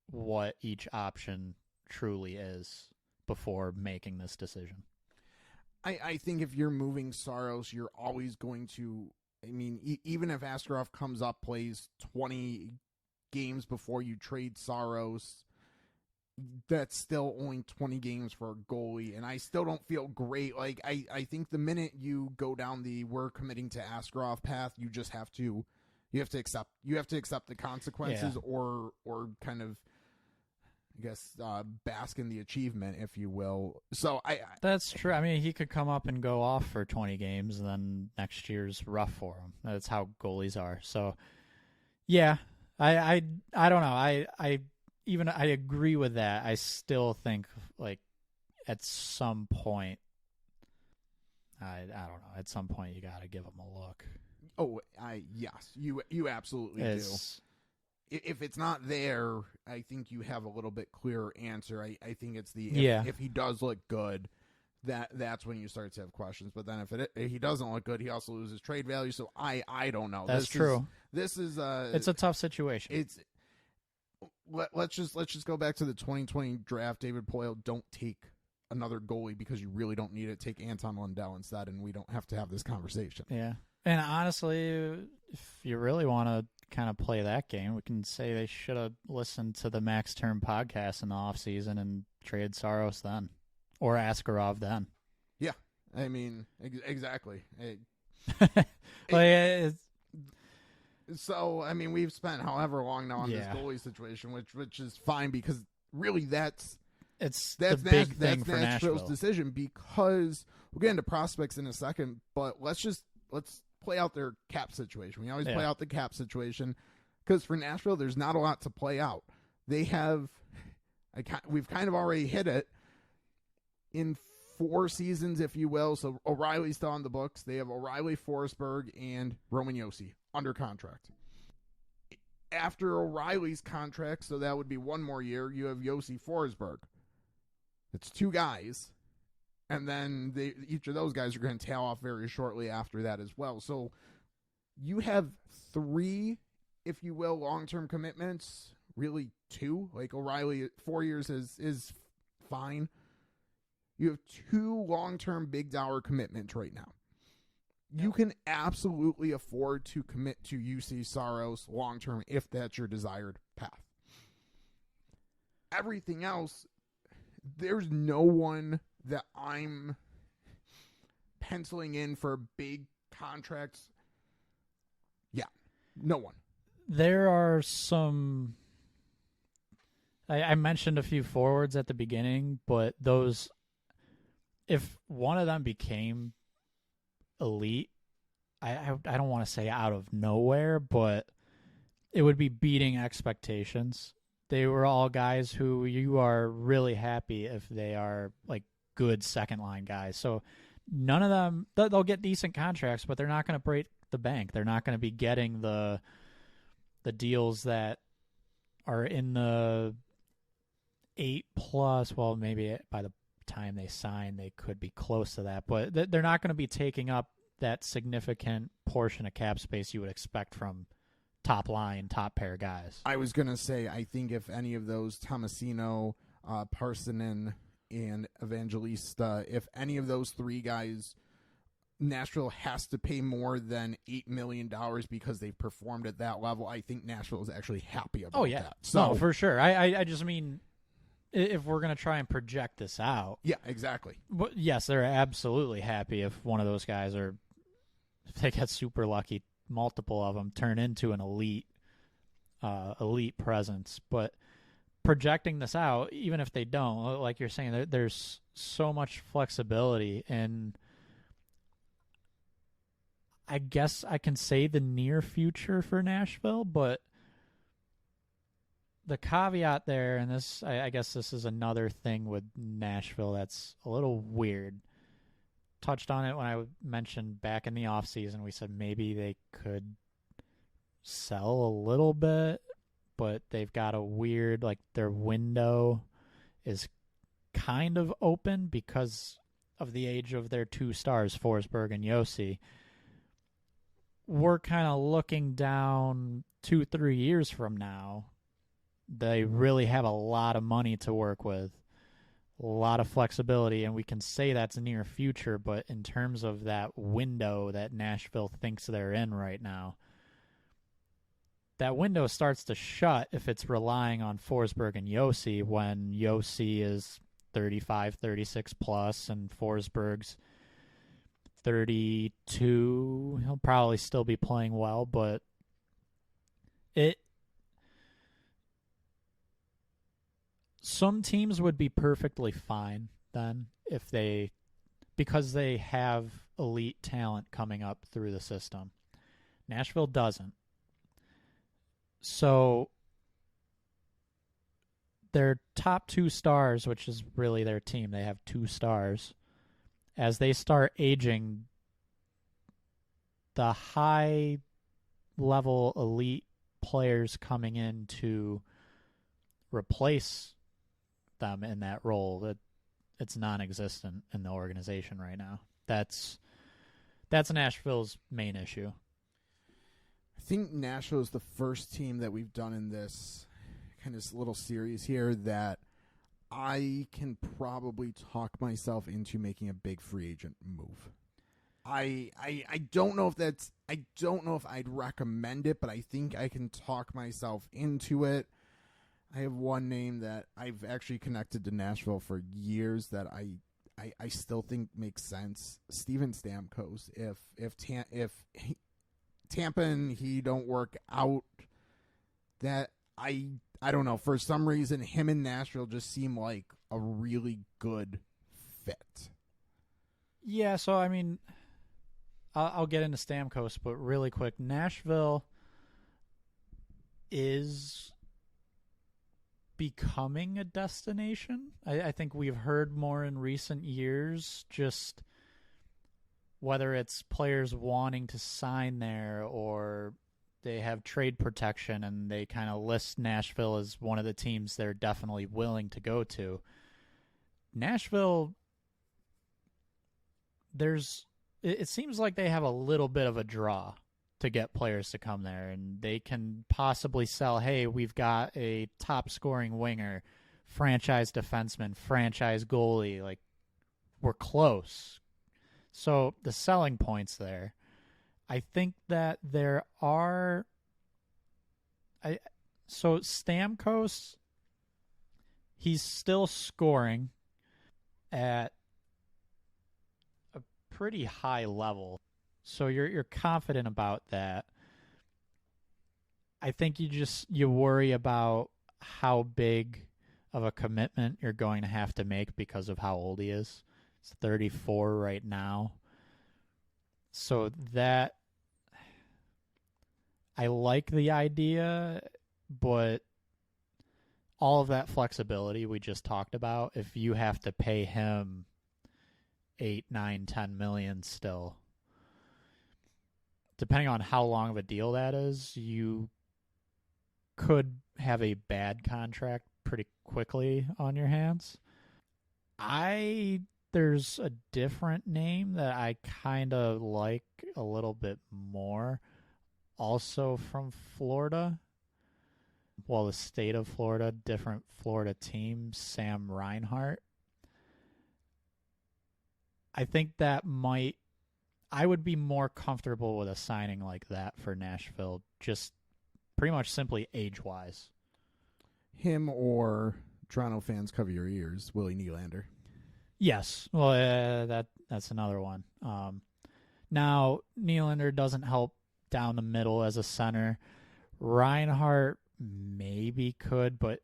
Speaker 2: what each option truly is before making this decision.
Speaker 1: I think if you're moving Saros, you're always going to. I mean, even if Askarov comes up, plays 20 games before you trade Saros, that's still only 20 games for a goalie, and I still don't feel great. Like, I think the minute you go down the we're committing to Askarov path, you just have to accept the consequences, or kind of, I guess, bask in the achievement, if you will. So
Speaker 2: that's true. I mean, he could come up and go off for 20 games, and then next year's rough for him. That's how goalies are. So, yeah, I don't know. I agree with that. I still think, like, at some point, I don't know. At some point, you got to give him a look.
Speaker 1: Oh, yes, you absolutely do. If it's not there, I think you have a little bit clearer answer. I think it's if he does look good, that's when you start to have questions. But then if he doesn't look good, he also loses trade value. So I don't know.
Speaker 2: That's true.
Speaker 1: It's
Speaker 2: a tough situation.
Speaker 1: Let's just go back to the 2020 draft. David Poile, don't take another goalie because you really don't need it. Take Anton Lundell instead, and we don't have to have this conversation.
Speaker 2: Yeah. And honestly, if you really want to kind of play that game, we can say they should have listened to the Max Term podcast in the offseason and traded Saros then, or Askarov then.
Speaker 1: Yeah, I mean, exactly. So, I mean, we've spent however long now on this goalie situation, which is fine, because really that's
Speaker 2: the big thing for
Speaker 1: Nashville's
Speaker 2: Nashville
Speaker 1: decision, because we'll get into prospects in a second, but let's play out their cap situation. We always play out the cap situation, because for Nashville, there's not a lot to play out. They have, we've kind of already hit it in 4 seasons, if you will. So O'Reilly's still on the books. They have O'Reilly, Forsberg, and Roman Josi under contract. After O'Reilly's contract, so that would be 1 more year, you have Josi, Forsberg. It's 2 guys. And then each of those guys are going to tail off very shortly after that as well. So you have 3, if you will, long-term commitments. Really 2. Like O'Reilly, 4 years is fine. You have 2 long-term big dollar commitments right now. You can absolutely afford to commit to UC Saros long-term if that's your desired path. Everything else, there's no one that I'm penciling in for big contracts. Yeah, no one.
Speaker 2: There are some. I mentioned a few forwards at the beginning, but those, if one of them became elite, I don't want to say out of nowhere, but it would be beating expectations. They were all guys who you are really happy if they are like good second line guys. So none of them, they'll get decent contracts, but they're not going to break the bank. They're not going to be getting the deals that are in the 8+. Well, maybe by the time they sign, they could be close to that, but they're not going to be taking up that significant portion of cap space you would expect from top line, top pair guys.
Speaker 1: I was going to say, I think if any of those, Tomasino, Parsonen, and Evangelista, if any of those 3 guys, Nashville has to pay more than $8 million because they've performed at that level, I think Nashville is actually happy about that.
Speaker 2: So, no, for sure. I just mean, if we're going to try and project this out.
Speaker 1: Yeah, exactly.
Speaker 2: But yes, they're absolutely happy if one of those guys if they get super lucky, multiple of them turn into an elite presence. But projecting this out, even if they don't, like you're saying, there's so much flexibility, and I guess I can say the near future for Nashville, but the caveat there, and this, I guess this is another thing with Nashville that's a little weird. Touched on it when I mentioned back in the offseason. We said maybe they could sell a little bit, but they've got a weird, like, their window is kind of open because of the age of their two stars, Forsberg and Yossi. We're kind of looking down 2-3 years from now. They really have a lot of money to work with, a lot of flexibility, and we can say that's near future, but in terms of that window that Nashville thinks they're in right now, that window starts to shut if it's relying on Forsberg and Yossi when Yossi is 35, 36 plus, and Forsberg's 32. He'll probably still be playing well, but some teams would be perfectly fine then because they have elite talent coming up through the system. Nashville doesn't. So their top two stars, which is really their team, they have two stars. As they start aging, the high-level elite players coming in to replace them in that role, it's non-existent in the organization right now. That's Nashville's main issue.
Speaker 1: I think Nashville is the first team that we've done in this kind of little series here that I can probably talk myself into making a big free agent move. I don't know if I'd recommend it, but I think I can talk myself into it. I have one name that I've actually connected to Nashville for years that I still think makes sense. Steven Stamkos. If Tampa and he don't work out, that I don't know. For some reason, him and Nashville just seem like a really good fit.
Speaker 2: Yeah, so I mean, I'll get into Stamkos, but really quick, Nashville is becoming a destination. I think we've heard more in recent years, just whether it's players wanting to sign there or they have trade protection and they kind of list Nashville as one of the teams they're definitely willing to go to. Nashville, it seems like they have a little bit of a draw to get players to come there, and they can possibly sell, hey, we've got a top scoring winger, franchise defenseman, franchise goalie, like we're close. So the selling points there. I think that there are so Stamkos, he's still scoring at a pretty high level. So you're confident about that. I think you worry about how big of a commitment you're going to have to make because of how old he is. He's 34 right now. So that I like the idea, but all of that flexibility we just talked about, if you have to pay him 8, 9, 10 million still, depending on how long of a deal that is, you could have a bad contract pretty quickly on your hands. There's a different name that I kind of like a little bit more, also from Florida. Well, the state of Florida, different Florida team, Sam Reinhart. I think I would be more comfortable with a signing like that for Nashville, just pretty much simply age-wise.
Speaker 1: Him or Toronto fans cover your ears, Willie Nylander.
Speaker 2: Yes, well, that's another one. Now, Nylander doesn't help down the middle as a center. Reinhart maybe could, but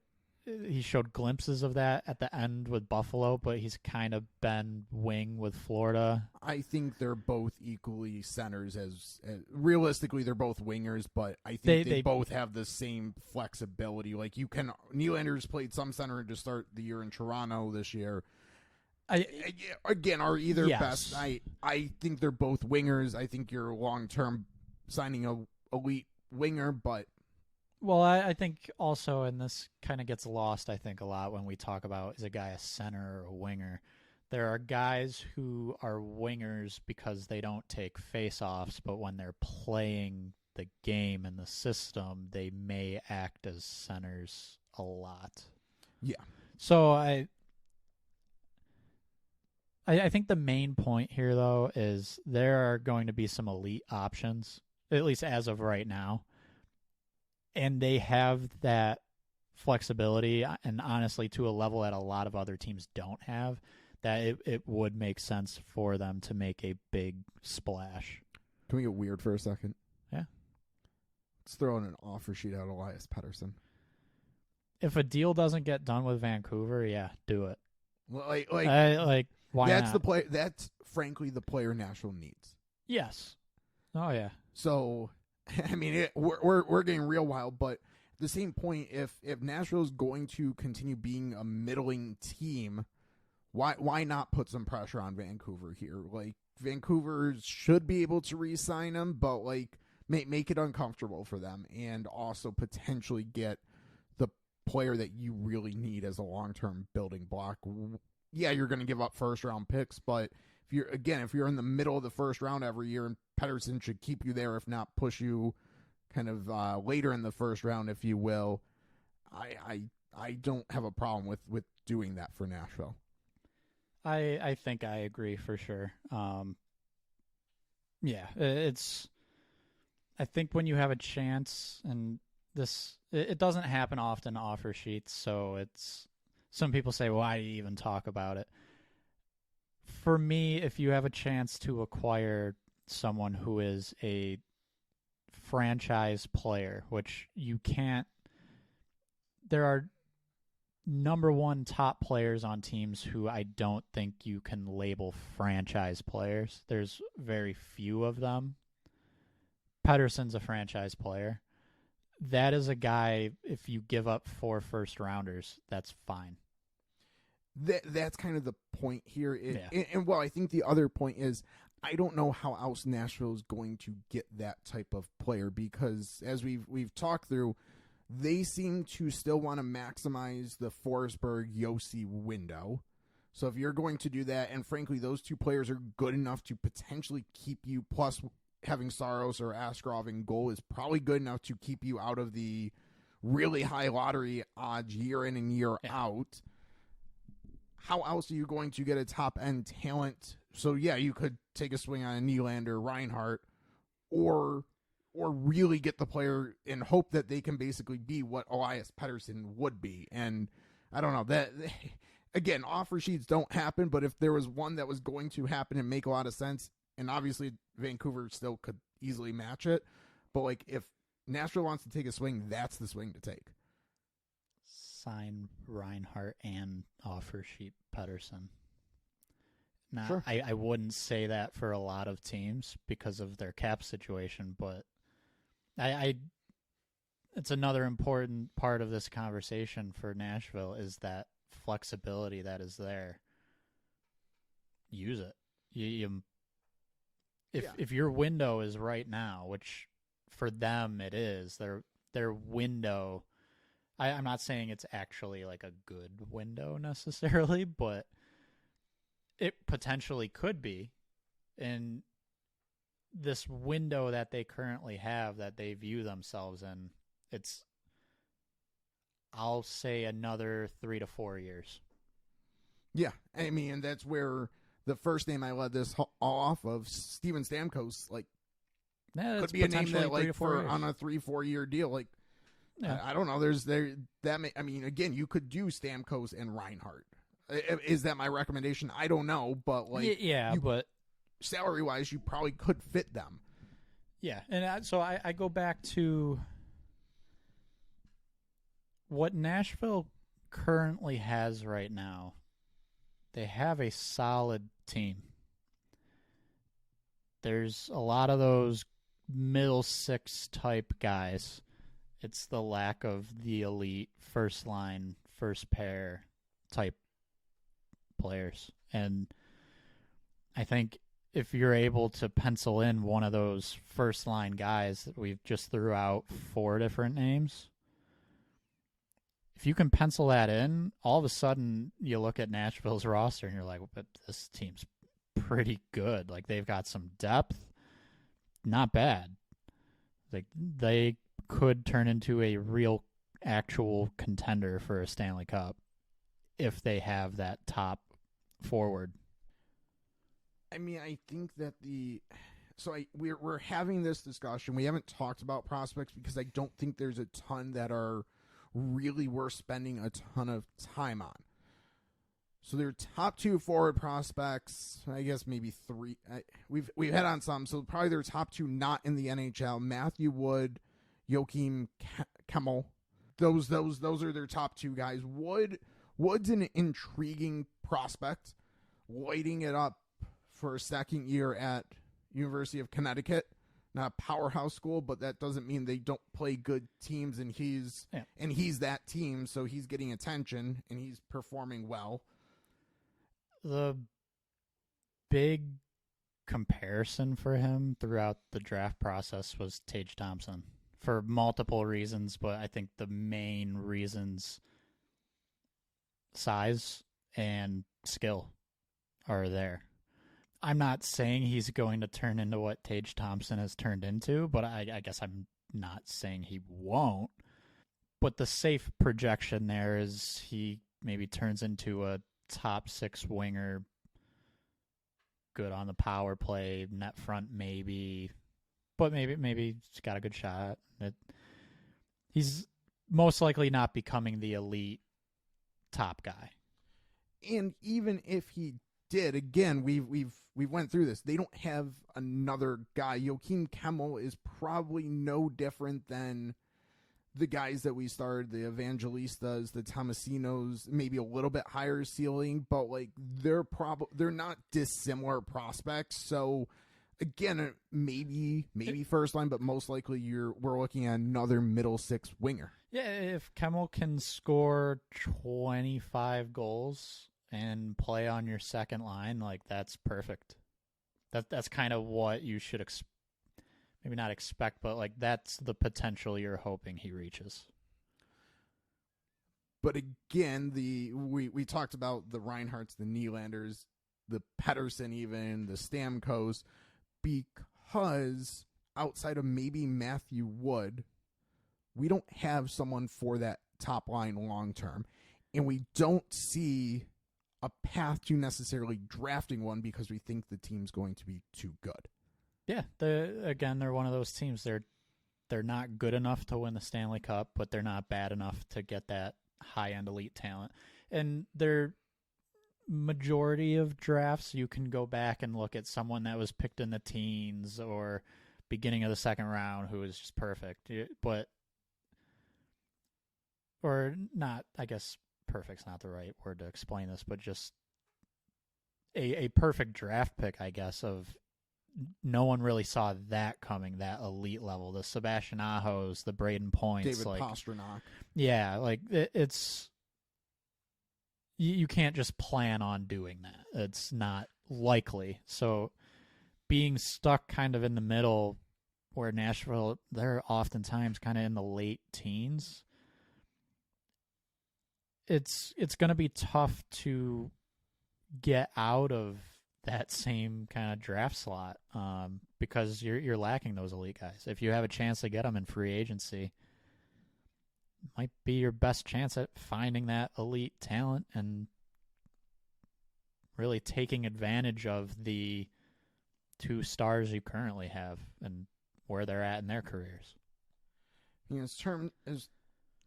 Speaker 2: he showed glimpses of that at the end with Buffalo, but he's kind of been wing with Florida.
Speaker 1: I think they're both equally centers as realistically they're both wingers, but I think they both have the same flexibility. Like Nylander's played some center to start the year in Toronto this year. Again, are either best. I think they're both wingers. I think you're long-term signing a elite winger, but
Speaker 2: Well, I think also, and this kind of gets lost, I think, a lot when we talk about is a guy a center or a winger. There are guys who are wingers because they don't take face-offs, but when they're playing the game and the system, they may act as centers a lot.
Speaker 1: Yeah.
Speaker 2: So I think the main point here, though, is there are going to be some elite options, at least as of right now. And they have that flexibility, and honestly, to a level that a lot of other teams don't have, that it would make sense for them to make a big splash.
Speaker 1: Can we get weird for a second?
Speaker 2: Yeah.
Speaker 1: Let's throw in an offer sheet out Elias Pettersson.
Speaker 2: If a deal doesn't get done with Vancouver, yeah, do it.
Speaker 1: Like
Speaker 2: why
Speaker 1: that's
Speaker 2: not?
Speaker 1: the play. That's frankly the player Nashville needs.
Speaker 2: Yes. Oh yeah.
Speaker 1: So, I mean, we're getting real wild, but at the same point, if Nashville is going to continue being a middling team, why not put some pressure on Vancouver here? Like, Vancouver should be able to re-sign him, but like make it uncomfortable for them, and also potentially get the player that you really need as a long-term building block. Yeah, you're going to give up first-round picks, but if you're in the middle of the first round every year, and Pettersson should keep you there, if not push you kind of later in the first round, if you will. I don't have a problem with doing that for Nashville.
Speaker 2: I think I agree for sure. Yeah, it's. I think when you have a chance, and it doesn't happen often, offer sheets, so it's. Some people say, why do you even talk about it? For me, if you have a chance to acquire someone who is a franchise player, which you can't, there are number one top players on teams who I don't think you can label franchise players. There's very few of them. Pettersson's a franchise player. That is a guy, if you give up 4 first rounders, that's fine.
Speaker 1: That's kind of the point here.
Speaker 2: Yeah.
Speaker 1: And well, I think the other point is, I don't know how else Nashville is going to get that type of player, because as we've talked through, they seem to still want to maximize the Forsberg-Yossi window. So if you're going to do that, and frankly, those two players are good enough to potentially keep you, plus having Saros or Askarov in goal is probably good enough to keep you out of the really high lottery odds year in and year out. How else are you going to get a top-end talent? So, yeah, you could take a swing on a Nylander, Reinhart, or really get the player and hope that they can basically be what Elias Pettersson would be. And I don't know. That again, offer sheets don't happen, but if there was one that was going to happen and make a lot of sense, and obviously Vancouver still could easily match it, but like if Nashville wants to take a swing, that's the swing to take.
Speaker 2: Sign Reinhart and offer sheet Pettersson. Now,
Speaker 1: Sure.
Speaker 2: I wouldn't say that for a lot of teams because of their cap situation, but it's another important part of this conversation for Nashville is that flexibility that is there. Use it. If your window is right now, which for them it is, their window. I'm not saying it's actually like a good window necessarily, but it potentially could be. And this window that they currently have that they view themselves in, it's, I'll say, another 3 to 4 years.
Speaker 1: Yeah, I mean, and that's where the first name I led this off of, Steven Stamkos, like, could be a name that, like, for on a 3-4 year deal, like, yeah. I don't know. I mean, again, you could do Stamkos and Reinhart. Is that my recommendation? I don't know, but like,
Speaker 2: but
Speaker 1: salary wise, you probably could fit them.
Speaker 2: Yeah, and so I go back to what Nashville currently has right now. They have a solid team. There's a lot of those middle six type guys. It's the lack of the elite first line, first pair type players. And I think if you're able to pencil in one of those first line guys that we've just threw out 4 different names, if you can pencil that in, all of a sudden you look at Nashville's roster and you're like, but this team's pretty good. Like, they've got some depth. Not bad. Like, they could turn into a real actual contender for a Stanley Cup if they have that top forward.
Speaker 1: I mean, I think that we're having this discussion. We haven't talked about prospects because I don't think there's a ton that are really worth spending a ton of time on. So their top 2 forward prospects, I guess maybe 3. We've hit on some, so probably their top 2 not in the NHL: Matthew Wood, Joachim Kemmel. Those are their top 2 guys. Wood's an intriguing prospect, lighting it up for a second year at University of Connecticut. Not a powerhouse school, but that doesn't mean they don't play good teams, and he's that team, so he's getting attention and he's performing well.
Speaker 2: The big comparison for him throughout the draft process was Tage Thompson for multiple reasons, but I think the main reasons, size and skill, are there. I'm not saying he's going to turn into what Tage Thompson has turned into, but I guess I'm not saying he won't. But the safe projection there is he maybe turns into a top 6 winger, good on the power play, net front maybe, but maybe he's got a good shot. He's most likely not becoming the elite top guy.
Speaker 1: And even if he did, again, we've went through this. They don't have another guy. Joachim Kemmel is probably no different than the guys that we started, the Evangelistas, the Tomasinos, maybe a little bit higher ceiling, but like they're not dissimilar prospects. So again, maybe first line, but most likely we're looking at another middle 6 winger.
Speaker 2: Yeah, if Kemmel can score 25 goals and play on your second line, like, that's perfect. That's kind of what you should maybe not expect, but like that's the potential you're hoping he reaches.
Speaker 1: But again, we talked about the Reinhardts, the Nylanders, the Pettersson, even the Stamkos, because outside of maybe Matthew Wood, we don't have someone for that top line long term, and we don't see a path to necessarily drafting one because we think the team's going to be too good.
Speaker 2: Yeah, they're one of those teams. They're not good enough to win the Stanley Cup, but they're not bad enough to get that high-end elite talent. And their majority of drafts, you can go back and look at someone that was picked in the teens or beginning of the second round who was just perfect. Or not, I guess perfect's not the right word to explain this, but just a perfect draft pick, I guess, of no one really saw that coming, that elite level. The Sebastian Ahos, the Braden Points.
Speaker 1: David Pastrnak.
Speaker 2: Yeah, like it's... You can't just plan on doing that. It's not likely. So being stuck kind of in the middle where Nashville, they're oftentimes kind of in the late teens, it's going to be tough to get out of that same kind of draft slot because you're lacking those elite guys. If you have a chance to get them in free agency, it might be your best chance at finding that elite talent and really taking advantage of the 2 stars you currently have and where they're at in their careers.
Speaker 1: You know,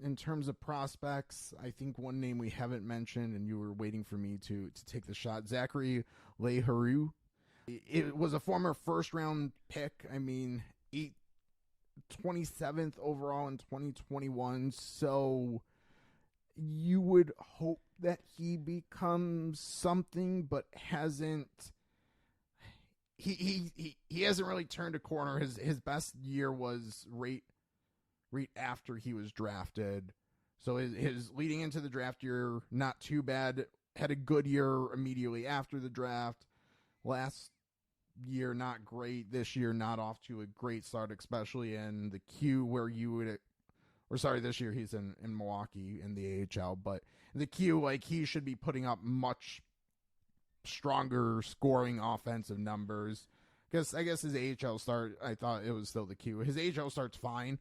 Speaker 1: in terms of prospects, I think one name we haven't mentioned, and you were waiting for me to take the shot, Zachary Leheureux. It was a former first-round pick. I mean, 27th overall in 2021. So you would hope that he becomes something, but hasn't. He hasn't really turned a corner. His best year was right after he was drafted. So his leading into the draft year, not too bad. Had a good year immediately after the draft. Last year not great. This year not off to a great start, especially in the Q where you would. Or sorry, this year he's in Milwaukee in the AHL, but in the Q, like, he should be putting up much stronger scoring offensive numbers. Because I guess his AHL start, I thought it was still the Q. His AHL start's fine.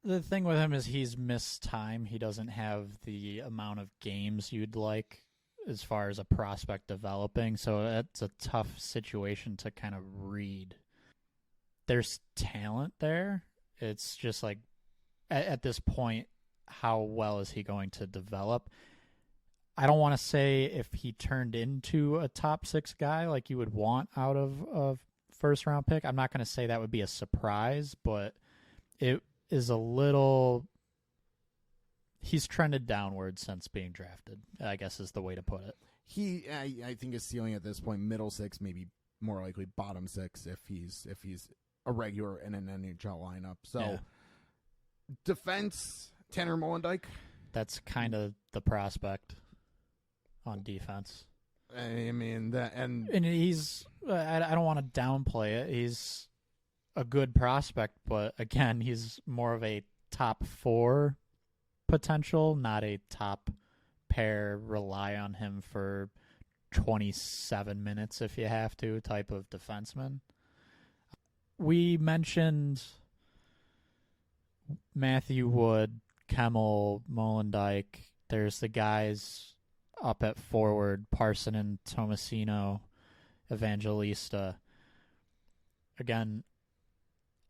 Speaker 2: The thing with him is he's missed time. He doesn't have the amount of games you'd like as far as a prospect developing, so it's a tough situation to kind of read. There's talent there. It's just like, at this point, how well is he going to develop? I don't want to say if he turned into a top 6 guy like you would want out of a first-round pick. I'm not going to say that would be a surprise, but it is a little... He's trended downward since being drafted, I guess is the way to put it.
Speaker 1: I think his ceiling at this point, middle 6, maybe more likely bottom 6 if he's a regular in an NHL lineup. So, yeah. Defense, Tanner Molendyk.
Speaker 2: That's kind of the prospect on defense.
Speaker 1: I mean that, and
Speaker 2: he's. I don't want to downplay it. He's a good prospect, but again, he's more of a top 4 potential, not a top pair. Rely on him for 27 minutes if you have to type of defenseman. We mentioned Matthew Wood, Kemmel, Molendyk. There's the guys up at forward, Parsonen, Tomasino, Evangelista. Again,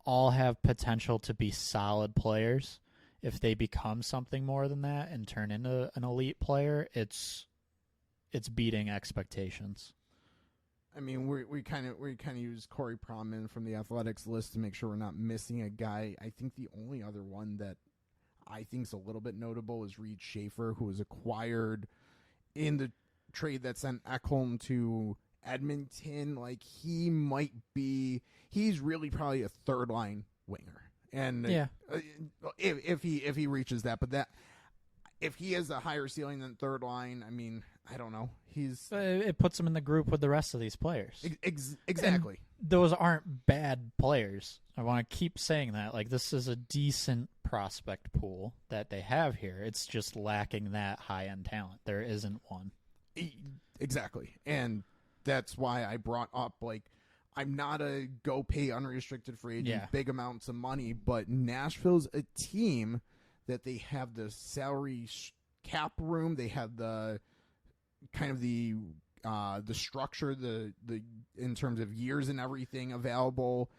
Speaker 2: all have potential to be solid players. If they become something more than that and turn into an elite player, it's beating expectations.
Speaker 1: I mean, we kind of use Corey Proman from the Athletics list to make sure we're not missing a guy. I think the only other one that I think is a little bit notable is Reed Schaefer, who was acquired in the trade that sent Ekholm to Edmonton. Like, he's really probably a third line winger, and
Speaker 2: yeah,
Speaker 1: if he reaches that, but that. If he has a higher ceiling than third line, I mean, I don't know.
Speaker 2: It puts him in the group with the rest of these players.
Speaker 1: Exactly.
Speaker 2: And those aren't bad players. I want to keep saying that. Like, this is a decent prospect pool that they have here. It's just lacking that high-end talent. There isn't one.
Speaker 1: Exactly. And that's why I brought up, like, I'm not a go pay unrestricted free agent, big amounts of money, but Nashville's a team that they have the salary cap room, they have the kind of the structure, the in terms of years and everything available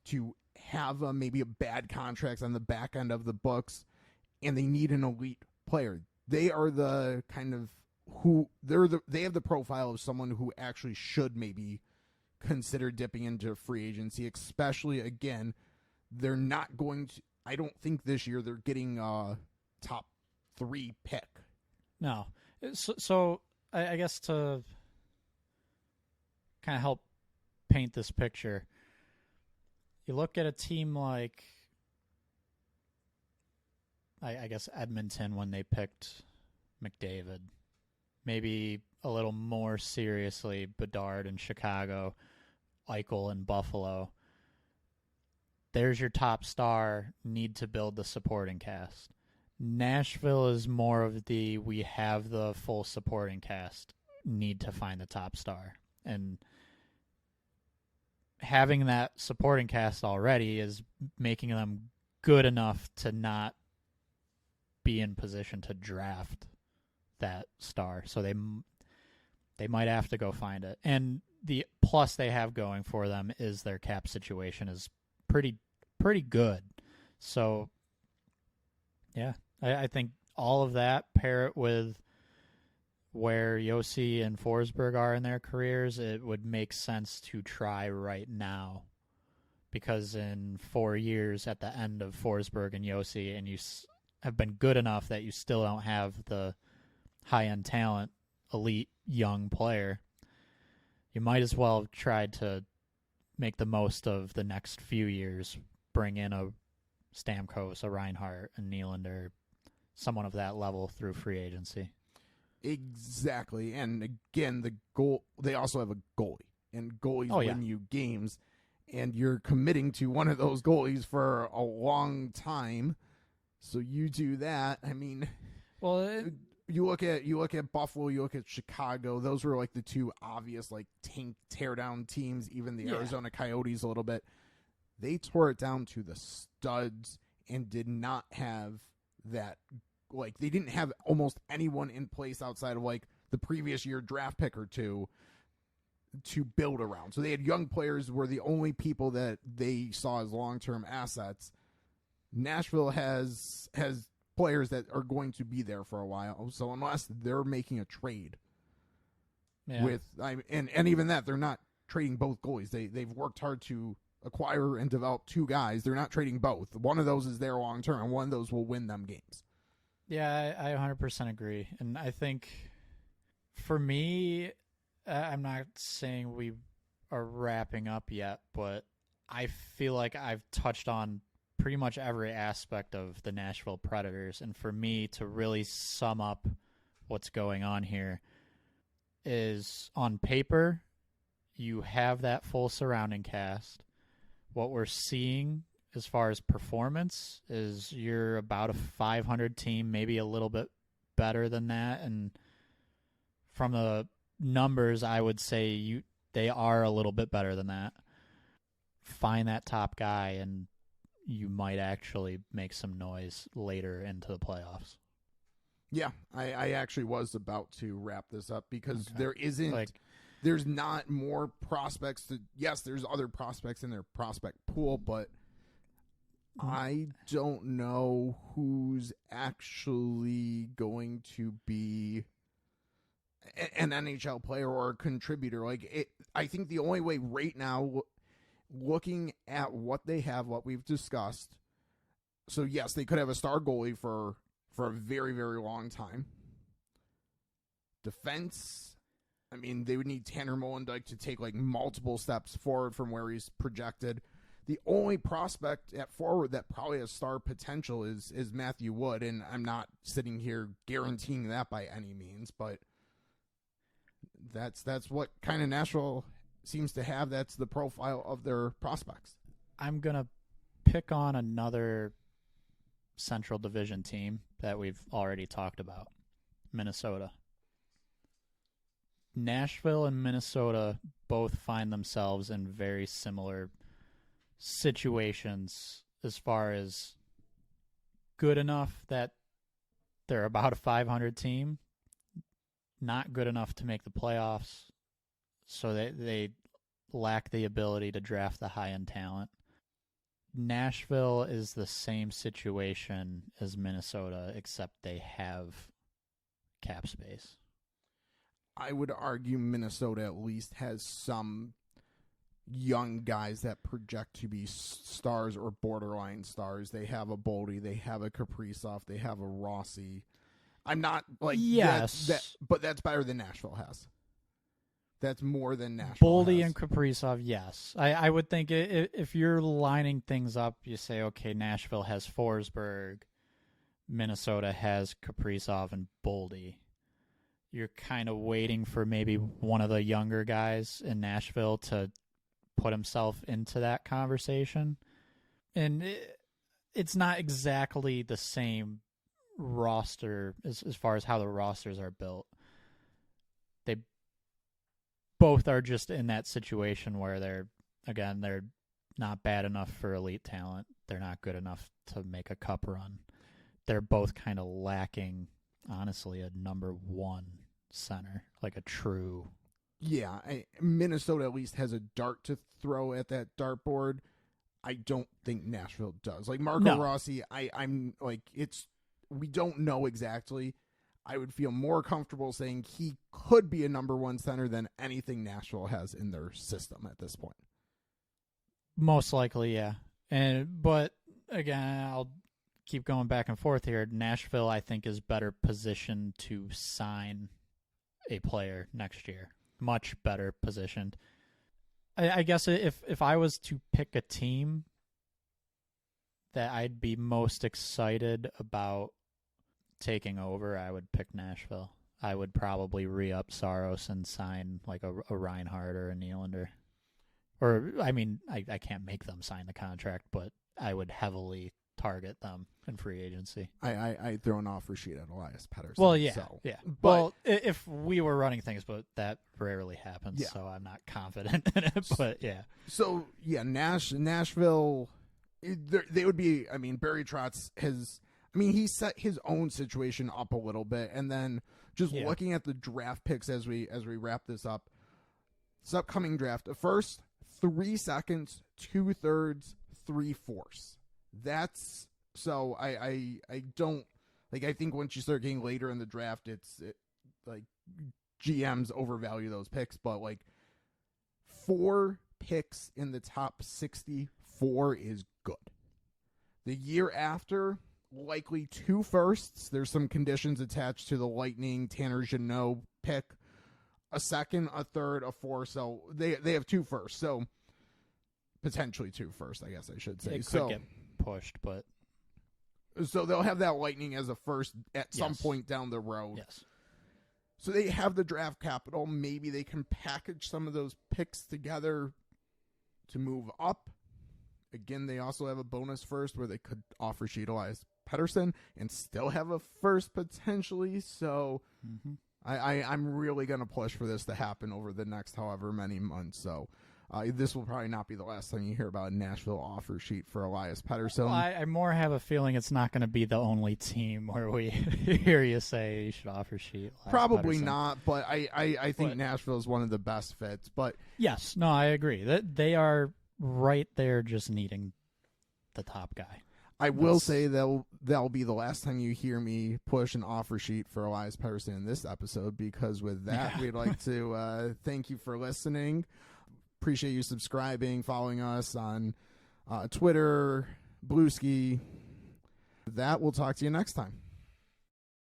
Speaker 1: to have maybe a bad contracts on the back end of the books, and they need an elite player. They are the kind of they have the profile of someone who actually should maybe consider dipping into free agency, especially, again, they're not going to. I don't think this year they're getting a top 3 pick.
Speaker 2: No. So I guess to kind of help paint this picture, you look at a team like, I guess, Edmonton when they picked McDavid. Maybe a little more seriously, Bedard in Chicago, Eichel in Buffalo. There's your top star, need to build the supporting cast. Nashville is more of we have the full supporting cast, need to find the top star. And having that supporting cast already is making them good enough to not be in position to draft that star. So they might have to go find it. And the plus they have going for them is their cap situation is pretty good. So, yeah, I think all of that, pair it with where Yossi and Forsberg are in their careers, it would make sense to try right now. Because in 4 years at the end of Forsberg and Yossi, and you have been good enough that you still don't have the high-end talent, elite young player, you might as well have tried to make the most of the next few years, bring in a Stamkos, a Reinhart, a Nylander, someone of that level through free agency.
Speaker 1: Exactly. And again, the goal, they also have a goalie. and goalies
Speaker 2: Oh, yeah.
Speaker 1: win you games, and you're committing to one of those goalies for a long time. So you do that. I mean,
Speaker 2: Well,
Speaker 1: you look at Buffalo, you look at Chicago. Those were like the two obvious like tank tear down teams. Even the Arizona Coyotes a little bit. They tore it down to the studs and did not have that. Like they didn't have almost anyone in place outside of like the previous year draft pick or two to build around. So they had young players were the only people that they saw as long-term assets. Nashville has players that are going to be there for a while. So unless they're making a trade with and even that, they're not trading both goalies. They've worked hard to acquire and develop two guys. They're not trading both. One of those is there long-term, and one of those will win them games.
Speaker 2: Yeah, I 100% agree. And I think for me, I'm not saying we are wrapping up yet, but I feel like I've touched on pretty much every aspect of the Nashville Predators. And for me to really sum up what's going on here is on paper, you have that full surrounding cast. What we're seeing as far as performance is you're about a 500 team, maybe a little bit better than that. And from the numbers, I would say they are a little bit better than that. Find that top guy, and you might actually make some noise later into the playoffs.
Speaker 1: Yeah, I actually was about to wrap this up because there isn't there's not more prospects to yes, there's other prospects in their prospect pool, but I don't know who's actually going to be an NHL player or a contributor. I think the only way right now, looking at what they have, what we've discussed, so yes, they could have a star goalie for a very, very long time. Defense, I mean, they would need Tanner Molendyk to take like multiple steps forward from where he's projected. The only prospect at forward that probably has star potential is Matthew Wood, and I'm not sitting here guaranteeing that by any means, but that's what kind of Nashville seems to have. That's the profile of their prospects.
Speaker 2: I'm going to pick on another Central Division team that we've already talked about, Minnesota. Nashville and Minnesota both find themselves in very similar situations as far as good enough that they're about a 500 team, not good enough to make the playoffs, so they lack the ability to draft the high-end talent. Nashville is the same situation as Minnesota, except they have cap space.
Speaker 1: I would argue Minnesota at least has some young guys that project to be stars or borderline stars. They have a Boldy, they have a Kaprizov, they have a Rossi. I'm not like
Speaker 2: yes,
Speaker 1: but that's better than Nashville has. That's more than Nashville
Speaker 2: Boldy
Speaker 1: has.
Speaker 2: and Kaprizov, yes. I would think if you're lining things up, you say, okay, Nashville has Forsberg, Minnesota has Kaprizov and Boldy. You're kind of waiting for maybe one of the younger guys in Nashville to put himself into that conversation. And it's not exactly the same roster as far as how the rosters are built. They both are just in that situation where they're not bad enough for elite talent. They're not good enough to make a cup run. They're both kind of lacking, honestly, a number one center, like a true.
Speaker 1: Yeah, Minnesota at least has a dart to throw at that dartboard. I don't think Nashville does. Like Marco Rossi, I'm like we don't know exactly. I would feel more comfortable saying he could be a number one center than anything Nashville has in their system at this point.
Speaker 2: Most likely, yeah. But again, I'll keep going back and forth here. Nashville, I think, is better positioned to sign a player next year. Much better positioned. I guess if I was to pick a team that I'd be most excited about taking over, I would pick Nashville. I would probably re-up Saros and sign like a Reinhardt or a Nylander. Or, I mean, I can't make them sign the contract, but I would heavily target them in free agency.
Speaker 1: I throw an offer sheet at Elias Pettersson.
Speaker 2: Well, yeah,
Speaker 1: so.
Speaker 2: yeah.
Speaker 1: But,
Speaker 2: well, if we were running things, but that rarely happens,
Speaker 1: yeah.
Speaker 2: so I'm not confident in it. But yeah.
Speaker 1: So yeah, Nashville, they would be. I mean, Barry Trotz has. I mean, he set his own situation up a little bit, and then just looking at the draft picks as we wrap this up. This upcoming draft, the first 3 seconds, 2/3, 3/4. That's so I don't like. I think once you start getting later in the draft, like GMs overvalue those picks, but like 4 picks in the top 64 is good. The year after, likely 2 firsts. There's some conditions attached to the Lightning Tanner Jeannot pick. A second, a third, a fourth. So they have 2 firsts. So potentially 2 firsts, I guess I should say.
Speaker 2: It could get pushed, but
Speaker 1: so they'll have that Lightning as a first at some point down the road.
Speaker 2: Yes.
Speaker 1: So they have the draft capital. Maybe they can package some of those picks together to move up. Again, they also have a bonus first where they could offer sheet Elias Pettersson and still have a first potentially. So I'm really going to push for this to happen over the next however many months. So this will probably not be the last time you hear about a Nashville offer sheet for Elias Pettersson.
Speaker 2: Well, I more have a feeling it's not going to be the only team where we hear you say you should offer sheet. Elias
Speaker 1: Probably
Speaker 2: Pettersson.
Speaker 1: not, but I think Nashville is one of the best fits. But
Speaker 2: yes, no, I agree. That they are right there just needing the top guy.
Speaker 1: I will say that'll be the last time you hear me push an offer sheet for Elias Pettersson in this episode, because with that, we'd like to thank you for listening. Appreciate you subscribing, following us on Twitter, Bluesky. With that, we'll talk to you next time.